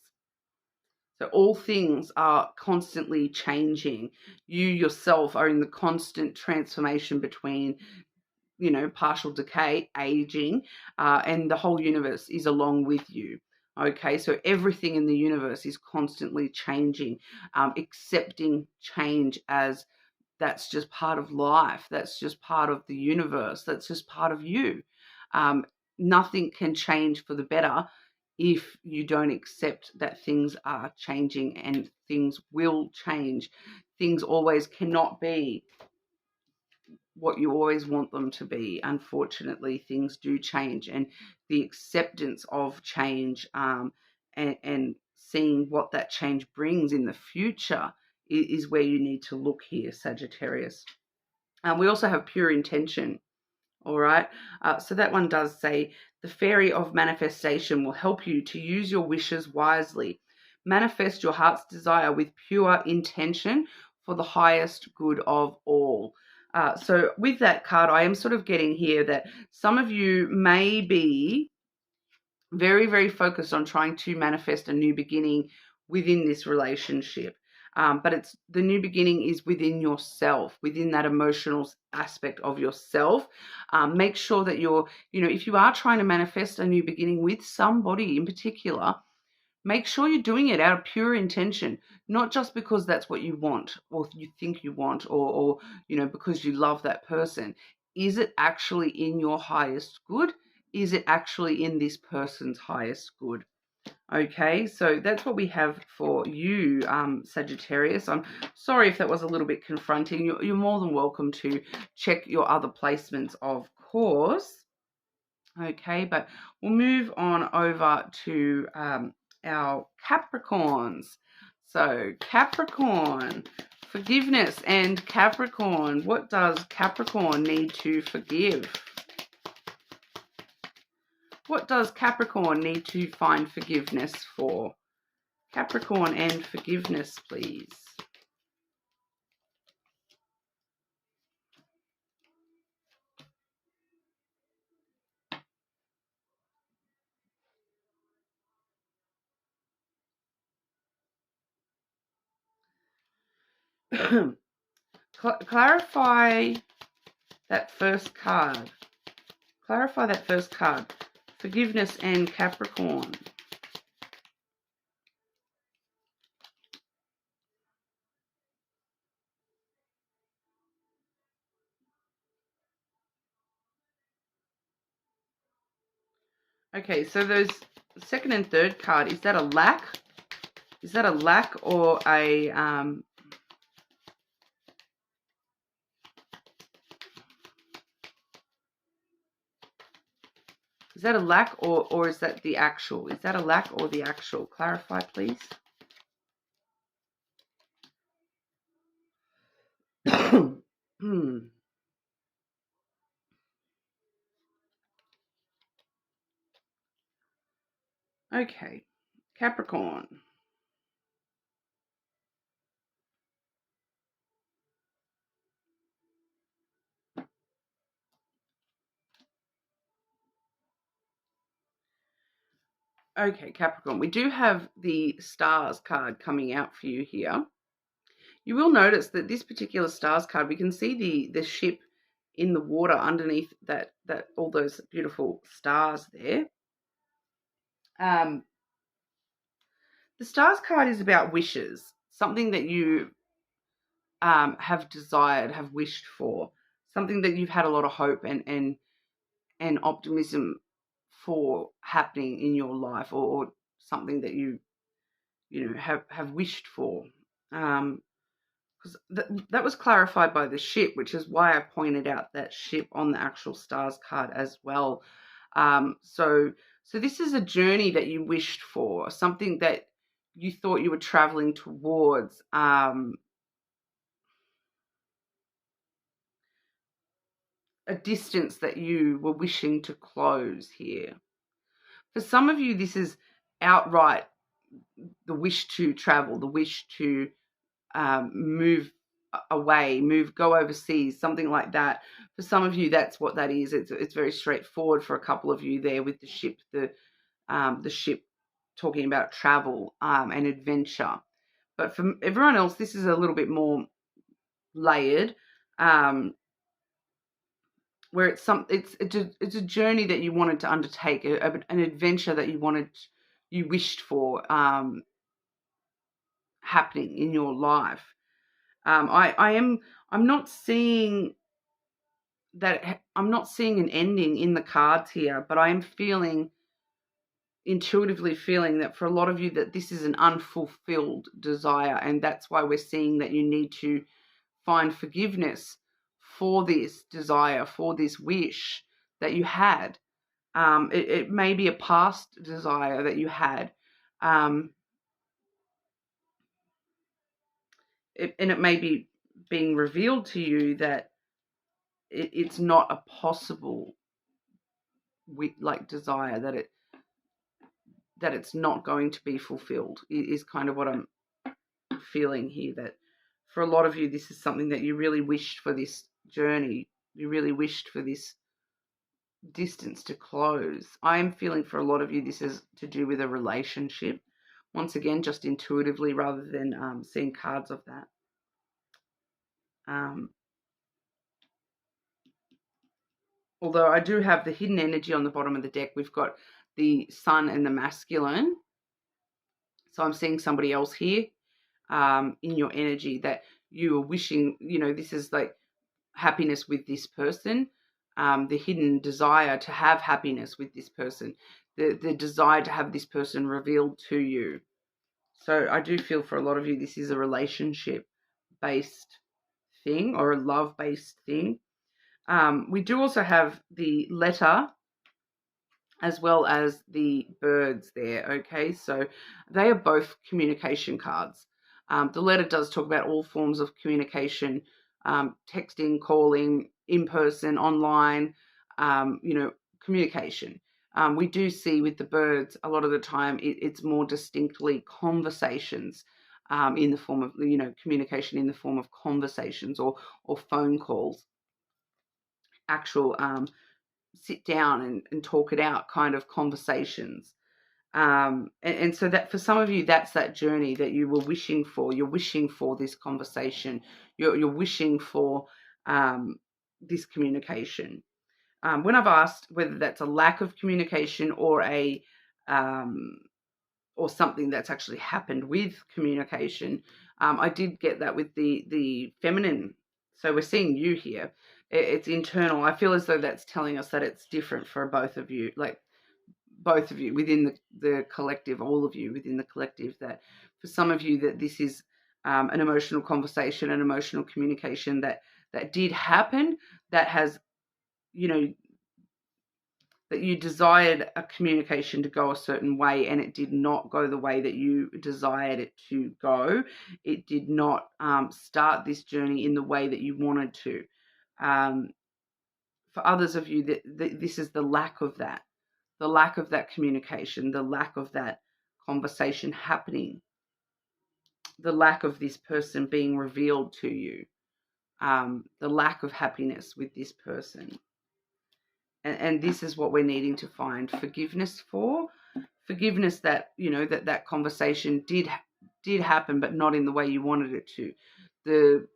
So all things are constantly changing. You yourself are in the constant transformation between, partial decay, aging, and the whole universe is along with you. Okay, so everything in the universe is constantly changing, accepting change as that's just part of life. That's just part of the universe. That's just part of you. Nothing can change for the better if you don't accept that things are changing, and things will change. Things always cannot be what you always want them to be. Unfortunately, things do change, and the acceptance of change, and seeing what that change brings in the future is where you need to look here, Sagittarius. We also have pure intention. All right. So that one does say the fairy of manifestation will help you to use your wishes wisely. Manifest your heart's desire with pure intention for the highest good of all. So with that card, I am sort of getting here that some of you may be very, very focused on trying to manifest a new beginning within this relationship. But it's the new beginning is within yourself, within that emotional aspect of yourself. Make sure that you're, if you are trying to manifest a new beginning with somebody in particular, make sure you're doing it out of pure intention, not just because that's what you want or you think you want or because you love that person. Is it actually in your highest good? Is it actually in this person's highest good? Okay, so that's what we have for you, Sagittarius. I'm sorry if that was a little bit confronting. You're more than welcome to check your other placements, of course. Okay, but we'll move on over to our Capricorns. So Capricorn, forgiveness and Capricorn. What does Capricorn need to forgive? What does Capricorn need to find forgiveness for? Capricorn and forgiveness, please. Clarify that first card. Clarify that first card. Forgiveness and Capricorn. Okay, so those second and third card, is that a lack? Is that a lack or a is that a lack or is that the actual? Is that a lack or the actual? Clarify, please. Okay, Capricorn. Okay, Capricorn, we do have the stars card coming out for you here. You will notice that this particular stars card, we can see the ship in the water underneath that all those beautiful stars there. The stars card is about wishes, something that you have desired, have wished for, something that you've had a lot of hope and optimism for happening in your life, or something that you have wished for. Because that was clarified by the ship, which is why I pointed out that ship on the actual stars card as well. So this is a journey that you wished for, something that you thought you were traveling towards. A distance that you were wishing to close here. For some of you, this is outright the wish to travel, the wish to move away, go overseas, something like that. For some of you, that's what that is. It's very straightforward for a couple of you there with the ship, the ship talking about travel and adventure. But for everyone else, this is a little bit more layered. Where it's a journey that you wanted to undertake, an adventure that you wished for happening in your life. I'm not seeing that. I'm not seeing an ending in the cards here, but I am intuitively feeling that for a lot of you that this is an unfulfilled desire, and that's why we're seeing that you need to find forgiveness for this desire, for this wish that you had. It may be a past desire that you had. and it may be being revealed to you that it's not a possible desire, that it's not going to be fulfilled, is kind of what I'm feeling here. That for a lot of you, this is something that you really wished for, this journey. You really wished for this distance to close. I am feeling for a lot of you this is to do with a relationship. Once again, just intuitively rather than seeing cards of that. Although I do have the hidden energy on the bottom of the deck. We've got the sun and the masculine. So I'm seeing somebody else here in your energy that you are wishing, this is like happiness with this person, the hidden desire to have happiness with this person, the desire to have this person revealed to you. So I do feel for a lot of you, this is a relationship-based thing or a love-based thing. We do also have the letter as well as the birds there, okay? So they are both communication cards. The letter does talk about all forms of communication, texting, calling, in person, online, communication. We do see with the birds, a lot of the time, it's more distinctly conversations in the form of, communication in the form of conversations or phone calls, actual sit down and talk it out kind of conversations. And so that for some of you, that's that journey that you were wishing for. You're wishing for this conversation. You're wishing for this communication. When I've asked whether that's a lack of communication or or something that's actually happened with communication, I did get that with the feminine. So we're seeing you here. It's internal. I feel as though that's telling us that it's different for both of you, like both of you within the collective, all of you within the collective, that for some of you that this is an emotional conversation, an emotional communication that did happen, that has, that you desired a communication to go a certain way and it did not go the way that you desired it to go. It did not start this journey in the way that you wanted to. For others of you, this is the lack of that communication, the lack of that conversation happening, the lack of this person being revealed to you, the lack of happiness with this person. And this is what we're needing to find forgiveness for. Forgiveness that, that conversation did happen, but not in the way you wanted it to. The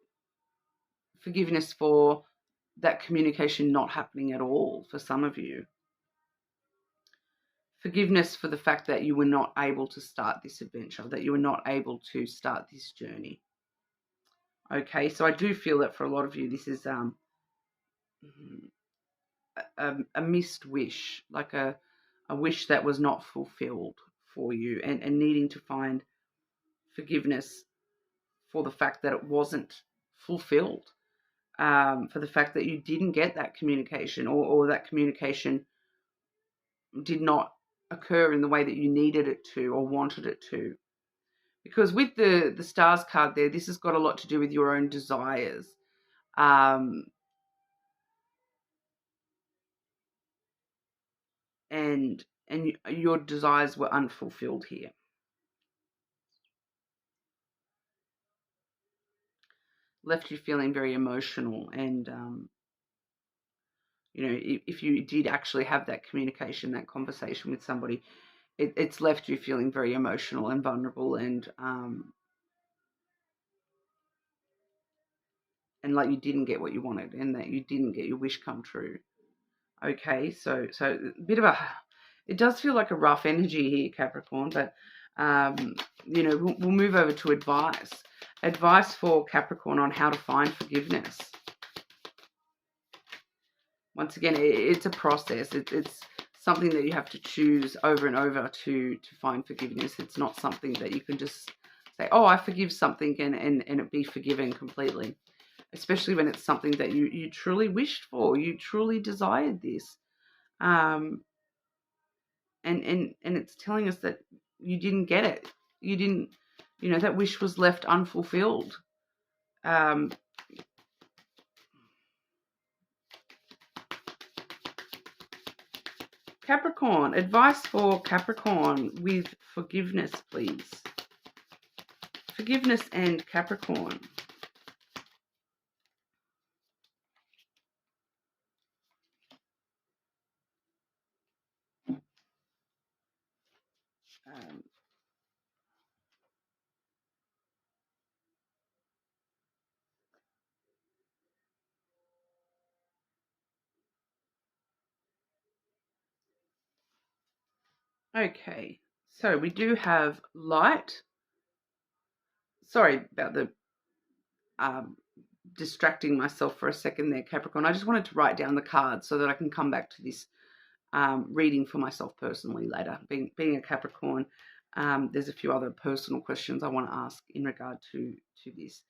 forgiveness for that communication not happening at all for some of you. Forgiveness for the fact that you were not able to start this adventure, that you were not able to start this journey. Okay, so I do feel that for a lot of you, this is a missed wish, like a wish that was not fulfilled for you, and needing to find forgiveness for the fact that it wasn't fulfilled, for the fact that you didn't get that communication, or that communication did not occur in the way that you needed it to or wanted it to. Because with the stars card there, this has got a lot to do with your own desires. And your desires were unfulfilled here. Left you feeling very emotional, and if you did actually have that communication, that conversation with somebody, it's left you feeling very emotional and vulnerable, and like you didn't get what you wanted, and that you didn't get your wish come true. Okay, so a bit of it does feel like a rough energy here, Capricorn, but we'll move over to advice for Capricorn on how to find forgiveness. Once again, it's a process. It's something that you have to choose over and over to find forgiveness. It's not something that you can just say, oh, I forgive something and it be forgiven completely. Especially when it's something that you truly wished for, you truly desired this. And it's telling us that you didn't get it. You didn't, that wish was left unfulfilled. Um, Capricorn, advice for Capricorn with forgiveness, please. Forgiveness and Capricorn. Okay, so we do have light. Sorry about the distracting myself for a second there, Capricorn. I just wanted to write down the cards so that I can come back to this reading for myself personally later. Being a Capricorn, there's a few other personal questions I want to ask in regard to this.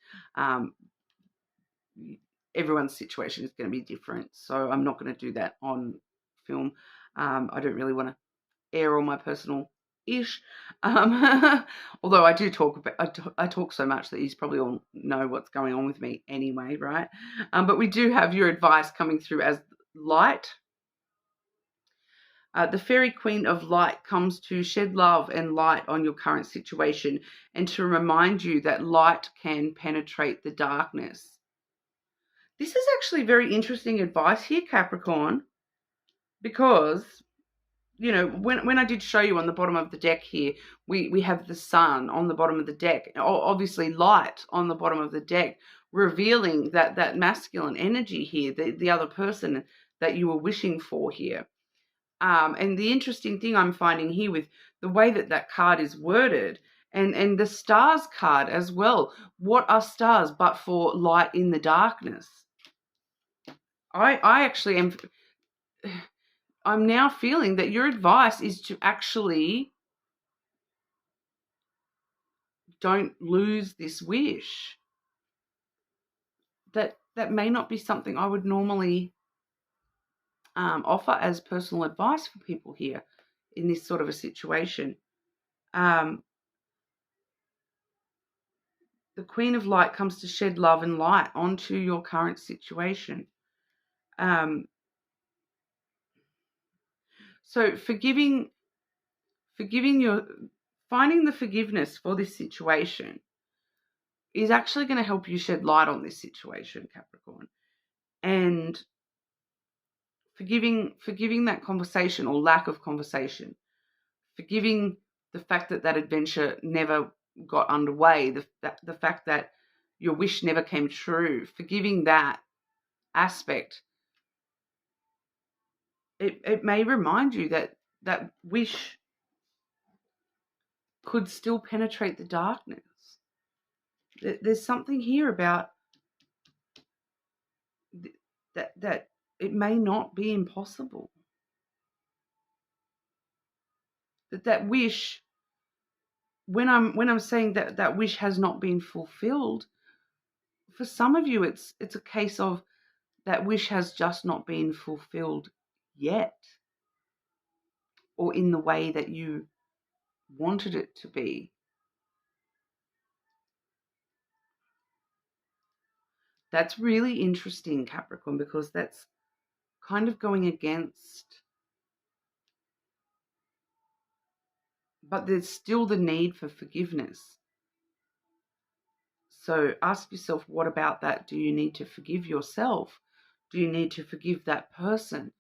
Everyone's situation is going to be different, so I'm not going to do that on film. I don't really want to air all my personal ish. Although I do talk about, I talk so much that you probably all know what's going on with me anyway, right? But we do have your advice coming through as light. The fairy queen of light comes to shed love and light on your current situation and to remind you that light can penetrate the darkness. This is actually very interesting advice here, Capricorn, because, you know, when I did show you on the bottom of the deck here, we have the sun on the bottom of the deck, obviously light on the bottom of the deck, revealing that masculine energy here, the other person that you were wishing for here. And the interesting thing I'm finding here with the way that card is worded, and the stars card as well. What are stars but for light in the darkness? I actually am... I'm now feeling that your advice is to actually don't lose this wish. That may not be something I would normally offer as personal advice for people here in this sort of a situation. The Queen of Light comes to shed love and light onto your current situation. So finding the forgiveness for this situation is actually going to help you shed light on this situation, Capricorn. And forgiving that conversation or lack of conversation, forgiving the fact that adventure never got underway, the fact that your wish never came true, forgiving that aspect, it may remind you that wish could still penetrate the darkness. There's something here about that it may not be impossible. That wish, when I'm saying that wish has not been fulfilled, for some of you it's a case of that wish has just not been fulfilled yet, or in the way that you wanted it to be. That's really interesting, Capricorn, because that's kind of going against, but there's still the need for forgiveness. So ask yourself, what about that? Do you need to forgive yourself? Do you need to forgive that person?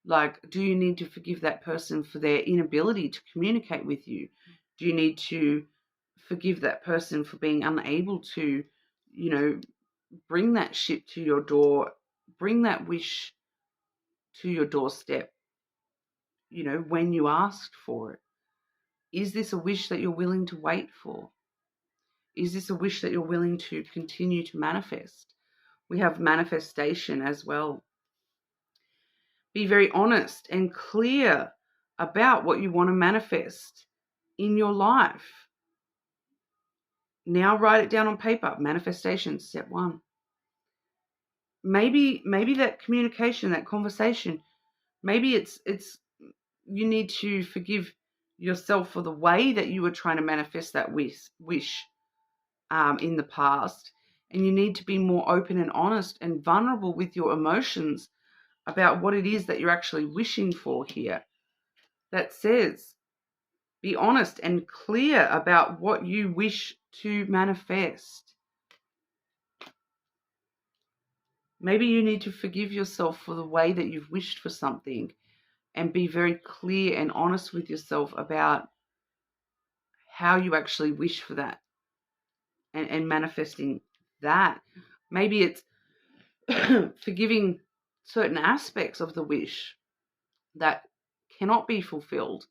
Like, do you need to forgive that person for their inability to communicate with you? Do you need to forgive that person for being unable to, bring that ship to your door, bring that wish to your doorstep, when you asked for it? Is this a wish that you're willing to wait for? Is this a wish that you're willing to continue to manifest? We have manifestation as well. Be very honest and clear about what you want to manifest in your life. Now write it down on paper. Manifestation, step 1. Maybe that communication, that conversation, maybe it's you need to forgive yourself for the way that you were trying to manifest that wish in the past, And you need to be more open and honest and vulnerable with your emotions about what it is that you're actually wishing for here. That says, be honest and clear about what you wish to manifest. Maybe you need to forgive yourself for the way that you've wished for something and be very clear and honest with yourself about how you actually wish for that and manifesting that. Maybe it's forgiving certain aspects of the wish that cannot be fulfilled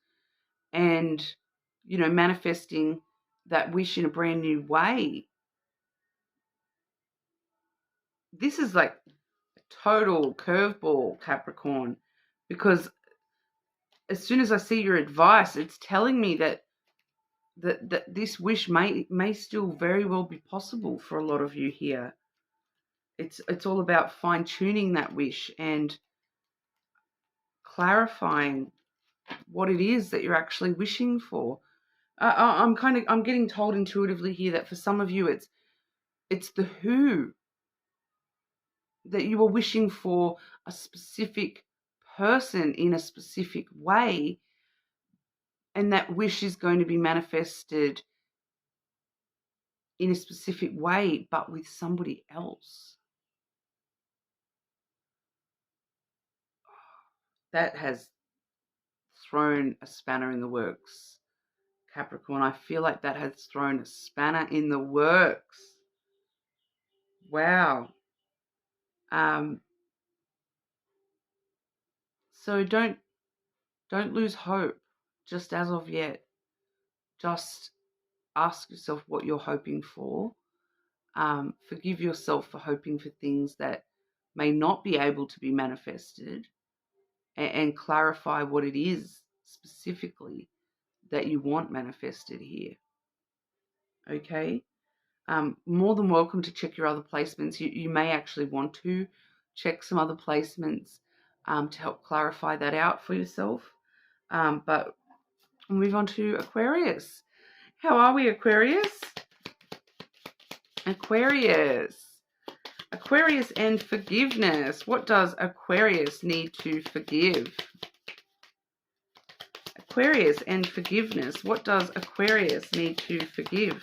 and, manifesting that wish in a brand new way. This is like a total curveball, Capricorn, because as soon as I see your advice, it's telling me that this wish may still very well be possible for a lot of you here. It's all about fine-tuning that wish and clarifying what it is that you're actually wishing for. I'm getting told intuitively here that for some of you it's the who, that you are wishing for a specific person in a specific way, and that wish is going to be manifested in a specific way, but with somebody else. That has thrown a spanner in the works, Capricorn. I feel like that has thrown a spanner in the works. Wow. So don't lose hope just as of yet. Just ask yourself what you're hoping for. Forgive yourself for hoping for things that may not be able to be manifested, and clarify what it is specifically that you want manifested here. Okay? More than welcome to check your other placements. You may actually want to check some other placements to help clarify that out for yourself. But we'll move on to Aquarius. How are we, Aquarius? Aquarius and forgiveness. What does Aquarius need to forgive? Aquarius and forgiveness. What does Aquarius need to forgive?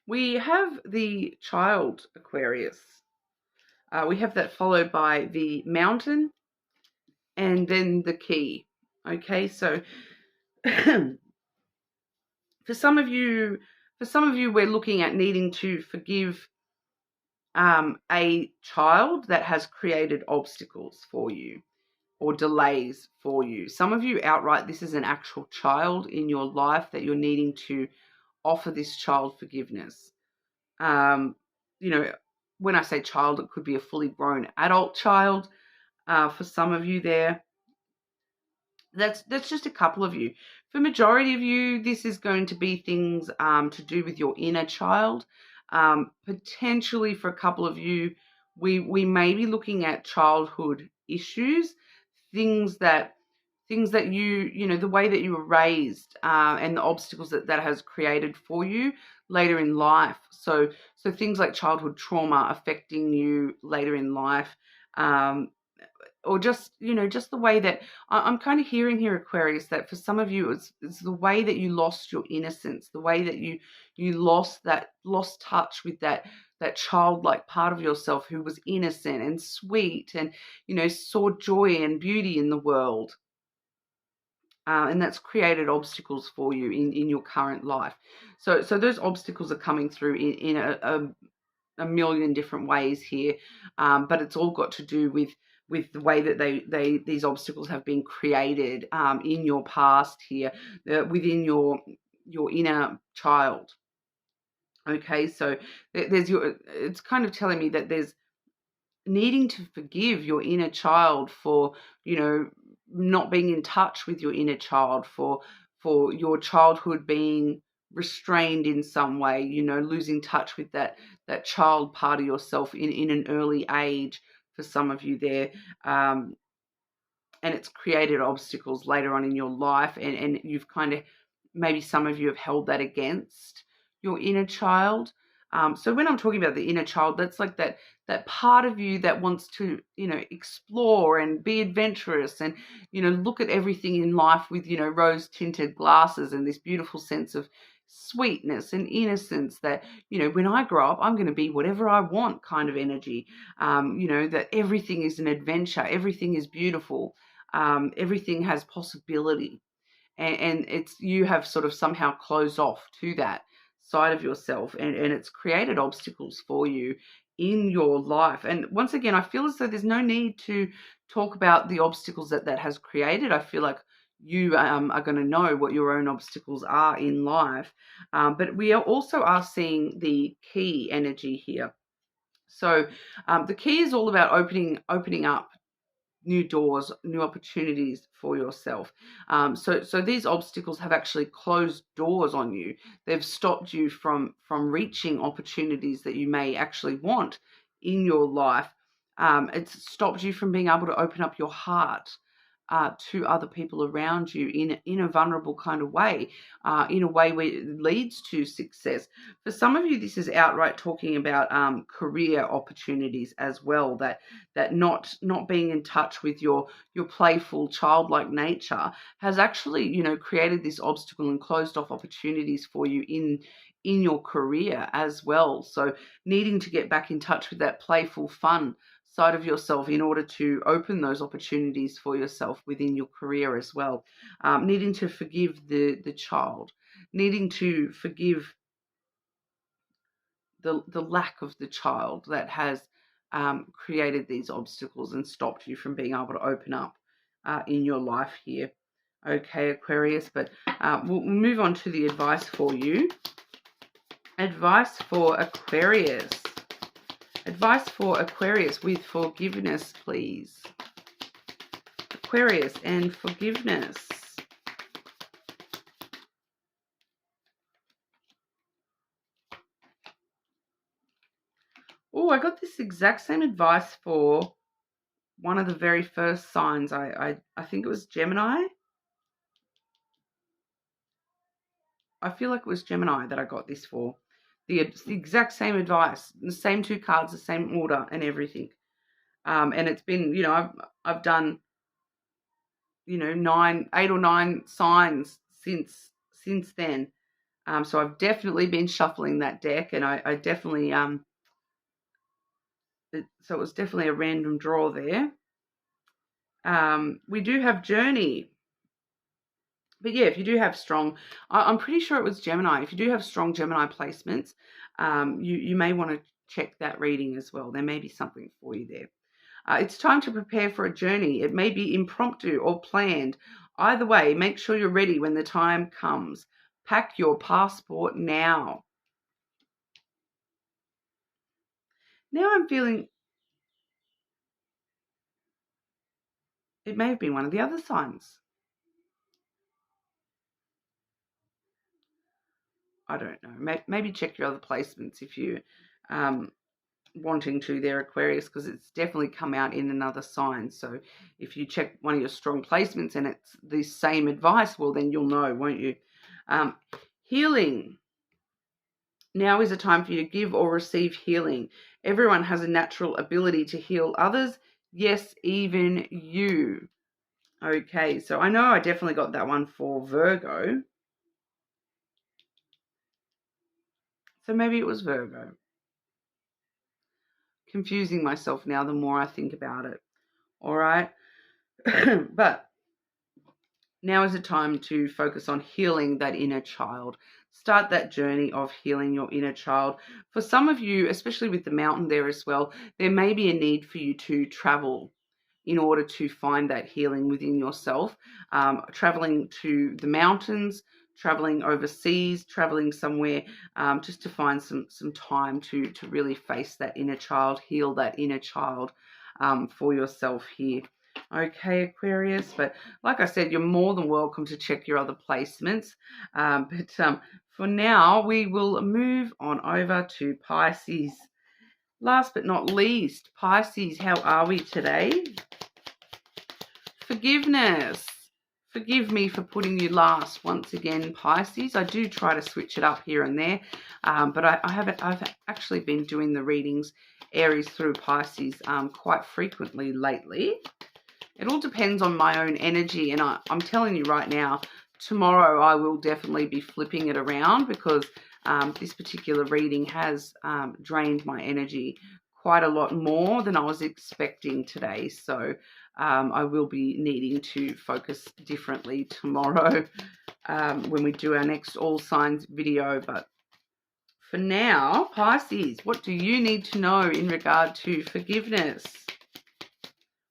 We have the child, Aquarius. We have that followed by the mountain and then the key. Okay, so for some of you, we're looking at needing to forgive a child that has created obstacles for you or delays for you. Some of you outright, this is an actual child in your life that you're needing to offer this child forgiveness. When I say child, it could be a fully grown adult child. For some of you there, that's just a couple of you. For majority of you, this is going to be things to do with your inner child. Potentially for a couple of you, we may be looking at childhood issues, things that you the way that you were raised, and the obstacles that has created for you later in life. So things like childhood trauma affecting you later in life, or just the way that I'm kind of hearing here, Aquarius, that for some of you it's the way that you lost your innocence, the way that you lost touch with that childlike part of yourself who was innocent and sweet and saw joy and beauty in the world. And that's created obstacles for you in your current life. So those obstacles are coming through in a million different ways here, but it's all got to do with the way that these obstacles have been created in your past here, within your inner child. Okay, so it's kind of telling me that there's needing to forgive your inner child for not being in touch with your inner child, for your childhood being restrained in some way, losing touch with that child part of yourself in an early age for some of you there. And it's created obstacles later on in your life, and you've kind of, maybe some of you have held that against your inner child. So when I'm talking about the inner child, that's like that part of you that wants to, explore and be adventurous and, look at everything in life with, rose-tinted glasses and this beautiful sense of sweetness and innocence that, when I grow up, I'm going to be whatever I want kind of energy. That everything is an adventure, everything is beautiful, everything has possibility. And it's, you have sort of somehow closed off to that side of yourself, and it's created obstacles for you in your life. And once again, I feel as though there's no need to talk about the obstacles that has created. I feel like you are going to know what your own obstacles are in life. But we also are seeing the key energy here. So the key is all about opening up new doors, new opportunities for yourself. So these obstacles have actually closed doors on you. They've stopped you from reaching opportunities that you may actually want in your life. It's stopped you from being able to open up your heart to other people around you in a vulnerable kind of way, in a way where it leads to success. For some of you, this is outright talking about career opportunities as well. That not being in touch with your playful, childlike nature has actually, created this obstacle and closed off opportunities for you in your career as well. So needing to get back in touch with that playful, fun side of yourself in order to open those opportunities for yourself within your career as well. Needing to forgive the child, needing to forgive the lack of the child that has created these obstacles and stopped you from being able to open up in your life here. Okay, Aquarius, but we'll move on to the advice for you. Advice for Aquarius. Advice for Aquarius with forgiveness, please. Aquarius and forgiveness. Oh, I got this exact same advice for one of the very first signs. I think it was Gemini. I feel like it was Gemini that I got this for. The exact same advice, the same two cards, the same order and everything. And it's been, I've done, 8 or 9 signs since then. So I've definitely been shuffling that deck, and I definitely, so it was definitely a random draw there. We do have Journey. But yeah, if you do have strong, I'm pretty sure it was Gemini. If you do have strong Gemini placements, you may want to check that reading as well. There may be something for you there. It's time to prepare for a journey. It may be impromptu or planned. Either way, make sure you're ready when the time comes. Pack your passport now. Now I'm feeling it may have been one of the other signs. I don't know. Maybe check your other placements if you wanting to there, Aquarius, because it's definitely come out in another sign. So if you check one of your strong placements and it's the same advice, well, then you'll know, won't you? Healing. Now is a time for you to give or receive healing. Everyone has a natural ability to heal others. Yes, even you. Okay, so I know I definitely got that one for Virgo. So maybe it was Virgo. Confusing myself now the more I think about it. All right. But now is a time to focus on healing that inner child. Start that journey of healing your inner child. For some of you, especially with the mountain there as well, there may be a need for you to travel in order to find that healing within yourself. Traveling to the mountains, traveling overseas, traveling somewhere, just to find some time to really face that inner child, heal that inner child for yourself here. Okay, Aquarius, but like I said, you're more than welcome to check your other placements. But for now, we will move on over to Pisces. Last but not least, Pisces, how are we today? Forgiveness. Forgive me for putting you last once again, Pisces. I do try to switch it up here and there, but I've actually been doing the readings Aries through Pisces quite frequently lately. It all depends on my own energy, and I'm telling you right now, tomorrow I will definitely be flipping it around because this particular reading has drained my energy quite a lot more than I was expecting today. So I will be needing to focus differently tomorrow when we do our next all signs video. But for now, Pisces, what do you need to know in regard to forgiveness?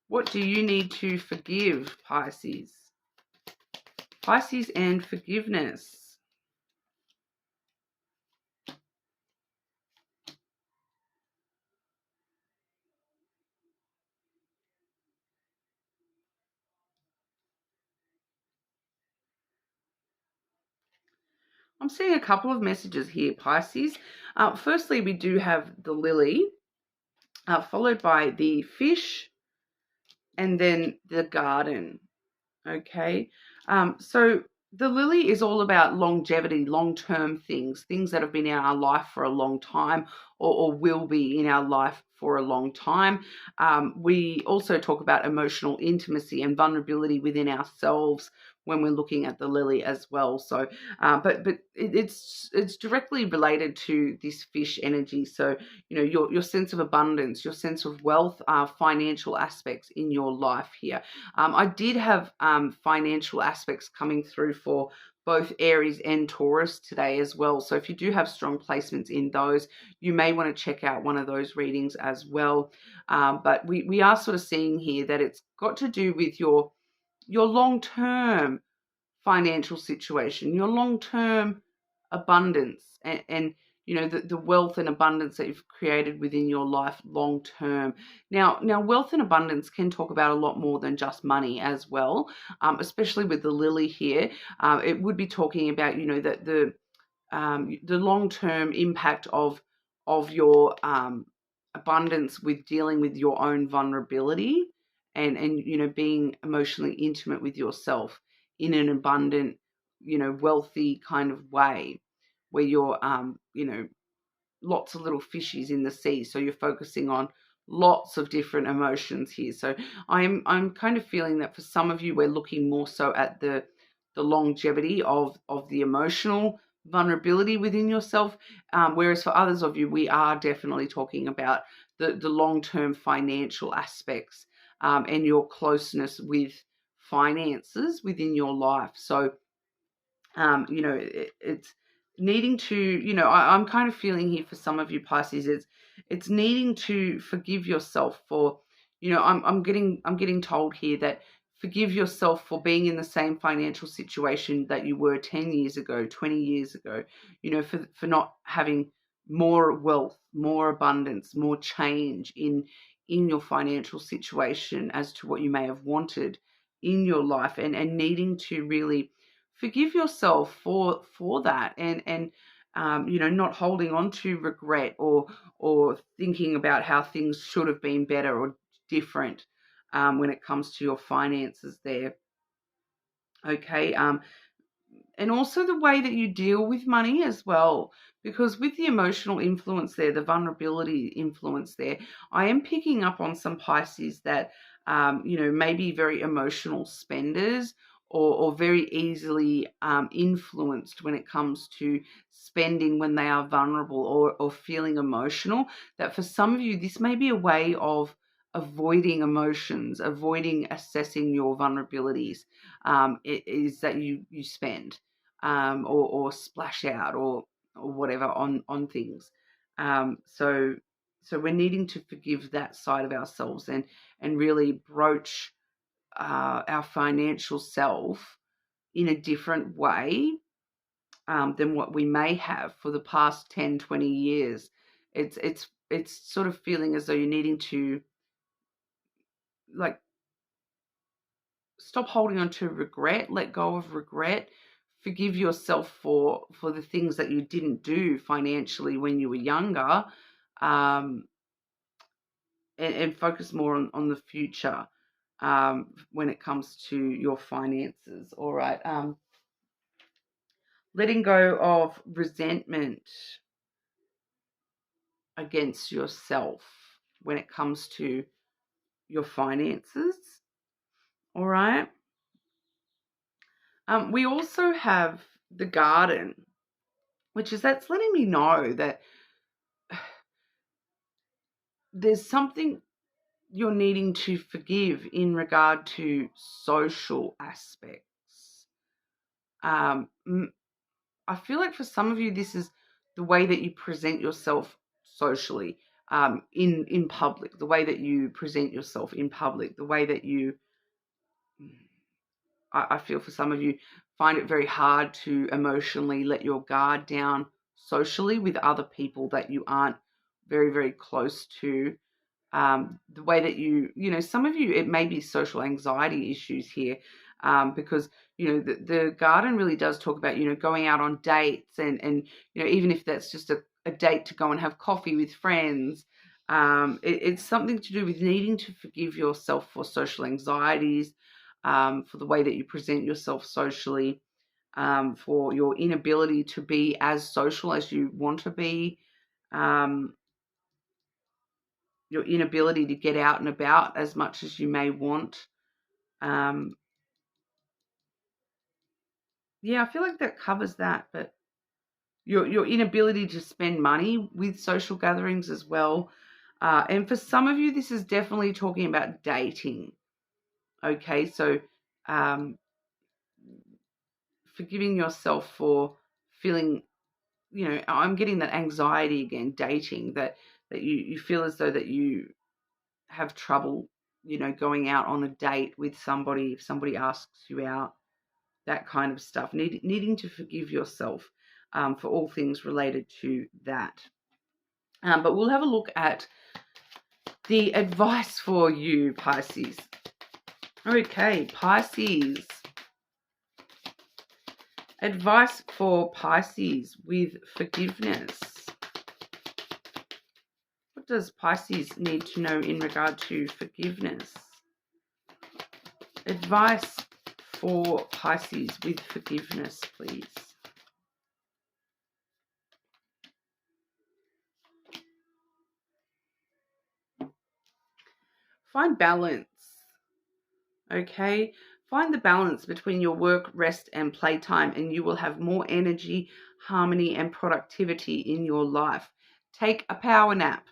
What do you need to forgive, Pisces? Pisces and forgiveness. I'm seeing a couple of messages here, Pisces. Firstly, we do have the lily, followed by the fish, and then the garden. Okay. So the lily is all about longevity, long-term things that have been in our life for a long time or will be in our life for a long time. We also talk about emotional intimacy and vulnerability within ourselves when we're looking at the lily as well. So, but it's directly related to this fish energy. So, you know, your sense of abundance, your sense of wealth, financial aspects in your life here. I did have financial aspects coming through for both Aries and Taurus today as well. So if you do have strong placements in those, you may want to check out one of those readings as well. But we are sort of seeing here that it's got to do with your long-term financial situation, your long-term abundance, and you know the wealth and abundance that you've created within your life long term. Now wealth and abundance can talk about a lot more than just money as well, especially with the lily here. It would be talking about, you know, that the long term impact of your abundance with dealing with your own vulnerability and you know being emotionally intimate with yourself in an abundant, you know, wealthy kind of way where you're you know, lots of little fishies in the sea, so you're focusing on lots of different emotions here. So I'm kind of feeling that for some of you we're looking more so at the longevity of the emotional vulnerability within yourself, whereas for others of you we are definitely talking about the long-term financial aspects and your closeness with finances within your life. So you know, it's needing to, you know, I'm kind of feeling here for some of you Pisces, it's needing to forgive yourself for, you know, I'm getting told here that forgive yourself for being in the same financial situation that you were 10 years ago, 20 years ago, you know, for not having more wealth, more abundance, more change in your financial situation as to what you may have wanted in your life, and needing to really forgive yourself for that, and you know, not holding on to regret or thinking about how things should have been better or different when it comes to your finances there. Okay. And also the way that you deal with money as well, because with the emotional influence there, the vulnerability influence there, I am picking up on some Pisces that you know, maybe very emotional spenders or very easily influenced when it comes to spending when they are vulnerable or feeling emotional. That for some of you this may be a way of avoiding emotions, avoiding assessing your vulnerabilities. It is that you spend or splash out or whatever on things. So we're needing to forgive that side of ourselves and really broach our financial self in a different way than what we may have for the past 10, 20 years. It's sort of feeling as though you're needing to, like, stop holding on to regret, let go of regret, forgive yourself for the things that you didn't do financially when you were younger, and focus more on the future when it comes to your finances. All right. Letting go of resentment against yourself when it comes to your finances. All right. We also have the garden, that's letting me know that there's something you're needing to forgive in regard to social aspects. I feel like for some of you, this is the way that you present yourself socially, in public, the way that you present yourself in public, the way that you, I feel for some of you, find it very hard to emotionally let your guard down socially with other people that you aren't very, very close to. The way that some of you, it may be social anxiety issues here, because, the garden really does talk about, going out on dates and even if that's just a date to go and have coffee with friends, it's something to do with needing to forgive yourself for social anxieties, for the way that you present yourself socially, for your inability to be as social as you want to be, your inability to get out and about as much as you may want. I feel like that covers that, but your inability to spend money with social gatherings as well. And for some of you, this is definitely talking about dating. Okay, so forgiving yourself for feeling, I'm getting that anxiety again, dating, that you feel as though that you have trouble, going out on a date with somebody if somebody asks you out, that kind of stuff. Needing to forgive yourself for all things related to that. But we'll have a look at the advice for you, Pisces. Okay, Pisces. Advice for Pisces with forgiveness. What does Pisces need to know in regard to forgiveness? Advice for Pisces with forgiveness, please. Find balance. Okay? Find the balance between your work, rest, and playtime, and you will have more energy, harmony, and productivity in your life. Take a power nap.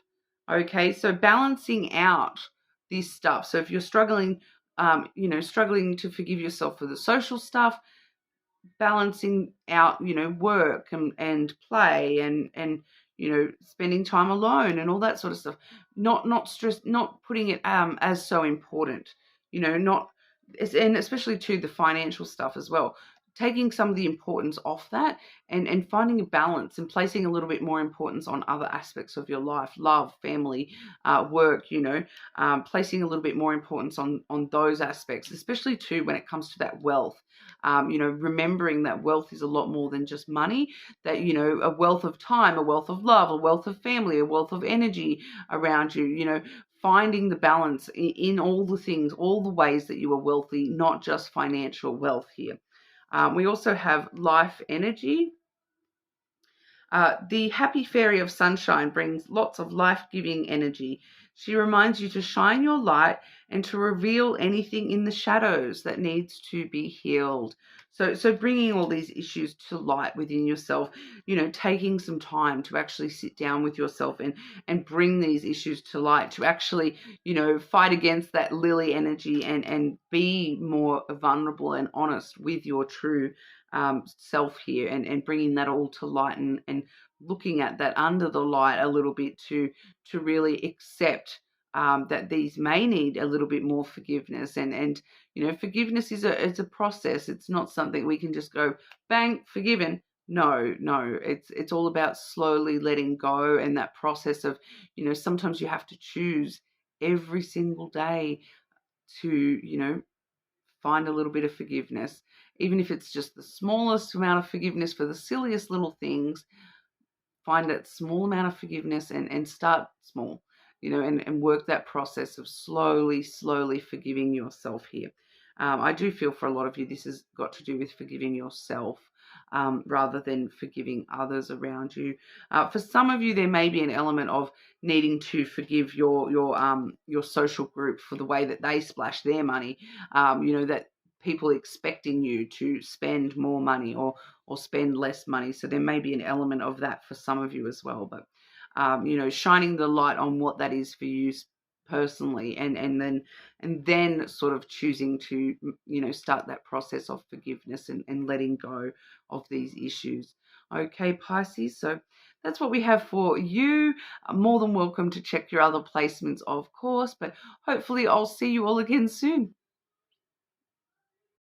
Okay? So balancing out this stuff. So if you're struggling, struggling to forgive yourself for the social stuff, balancing out, work and play and spending time alone and all that sort of stuff. Not stress, not putting it as so important, not, and especially to the financial stuff as well. Taking some of the importance off that and finding a balance and placing a little bit more importance on other aspects of your life, love, family, work, placing a little bit more importance on those aspects, especially too when it comes to that wealth. Remembering that wealth is a lot more than just money, that, a wealth of time, a wealth of love, a wealth of family, a wealth of energy around you, finding the balance in all the things, all the ways that you are wealthy, not just financial wealth here. We also have life energy. The happy fairy of sunshine brings lots of life-giving energy. She reminds you to shine your light and to reveal anything in the shadows that needs to be healed. So bringing all these issues to light within yourself, taking some time to actually sit down with yourself and bring these issues to light, to actually, fight against that lily energy and be more vulnerable and honest with your true self here, and bringing that all to light and looking at that under the light a little bit to really accept that these may need a little bit more forgiveness, and forgiveness is a process. It's not something we can just go bang, forgiven. No, it's all about slowly letting go, and that process of, sometimes you have to choose every single day to find a little bit of forgiveness, even if it's just the smallest amount of forgiveness for the silliest little things. Find that small amount of forgiveness and start small. and work that process of slowly forgiving yourself here. I do feel for a lot of you, this has got to do with forgiving yourself rather than forgiving others around you. For some of you, there may be an element of needing to forgive your social group for the way that they splash their money. That people expecting you to spend more money or spend less money. So there may be an element of that for some of you as well. But shining the light on what that is for you personally, and then sort of choosing to start that process of forgiveness and letting go of these issues. Okay, Pisces, so that's what we have for you. More than welcome to check your other placements, of course, but hopefully I'll see you all again soon.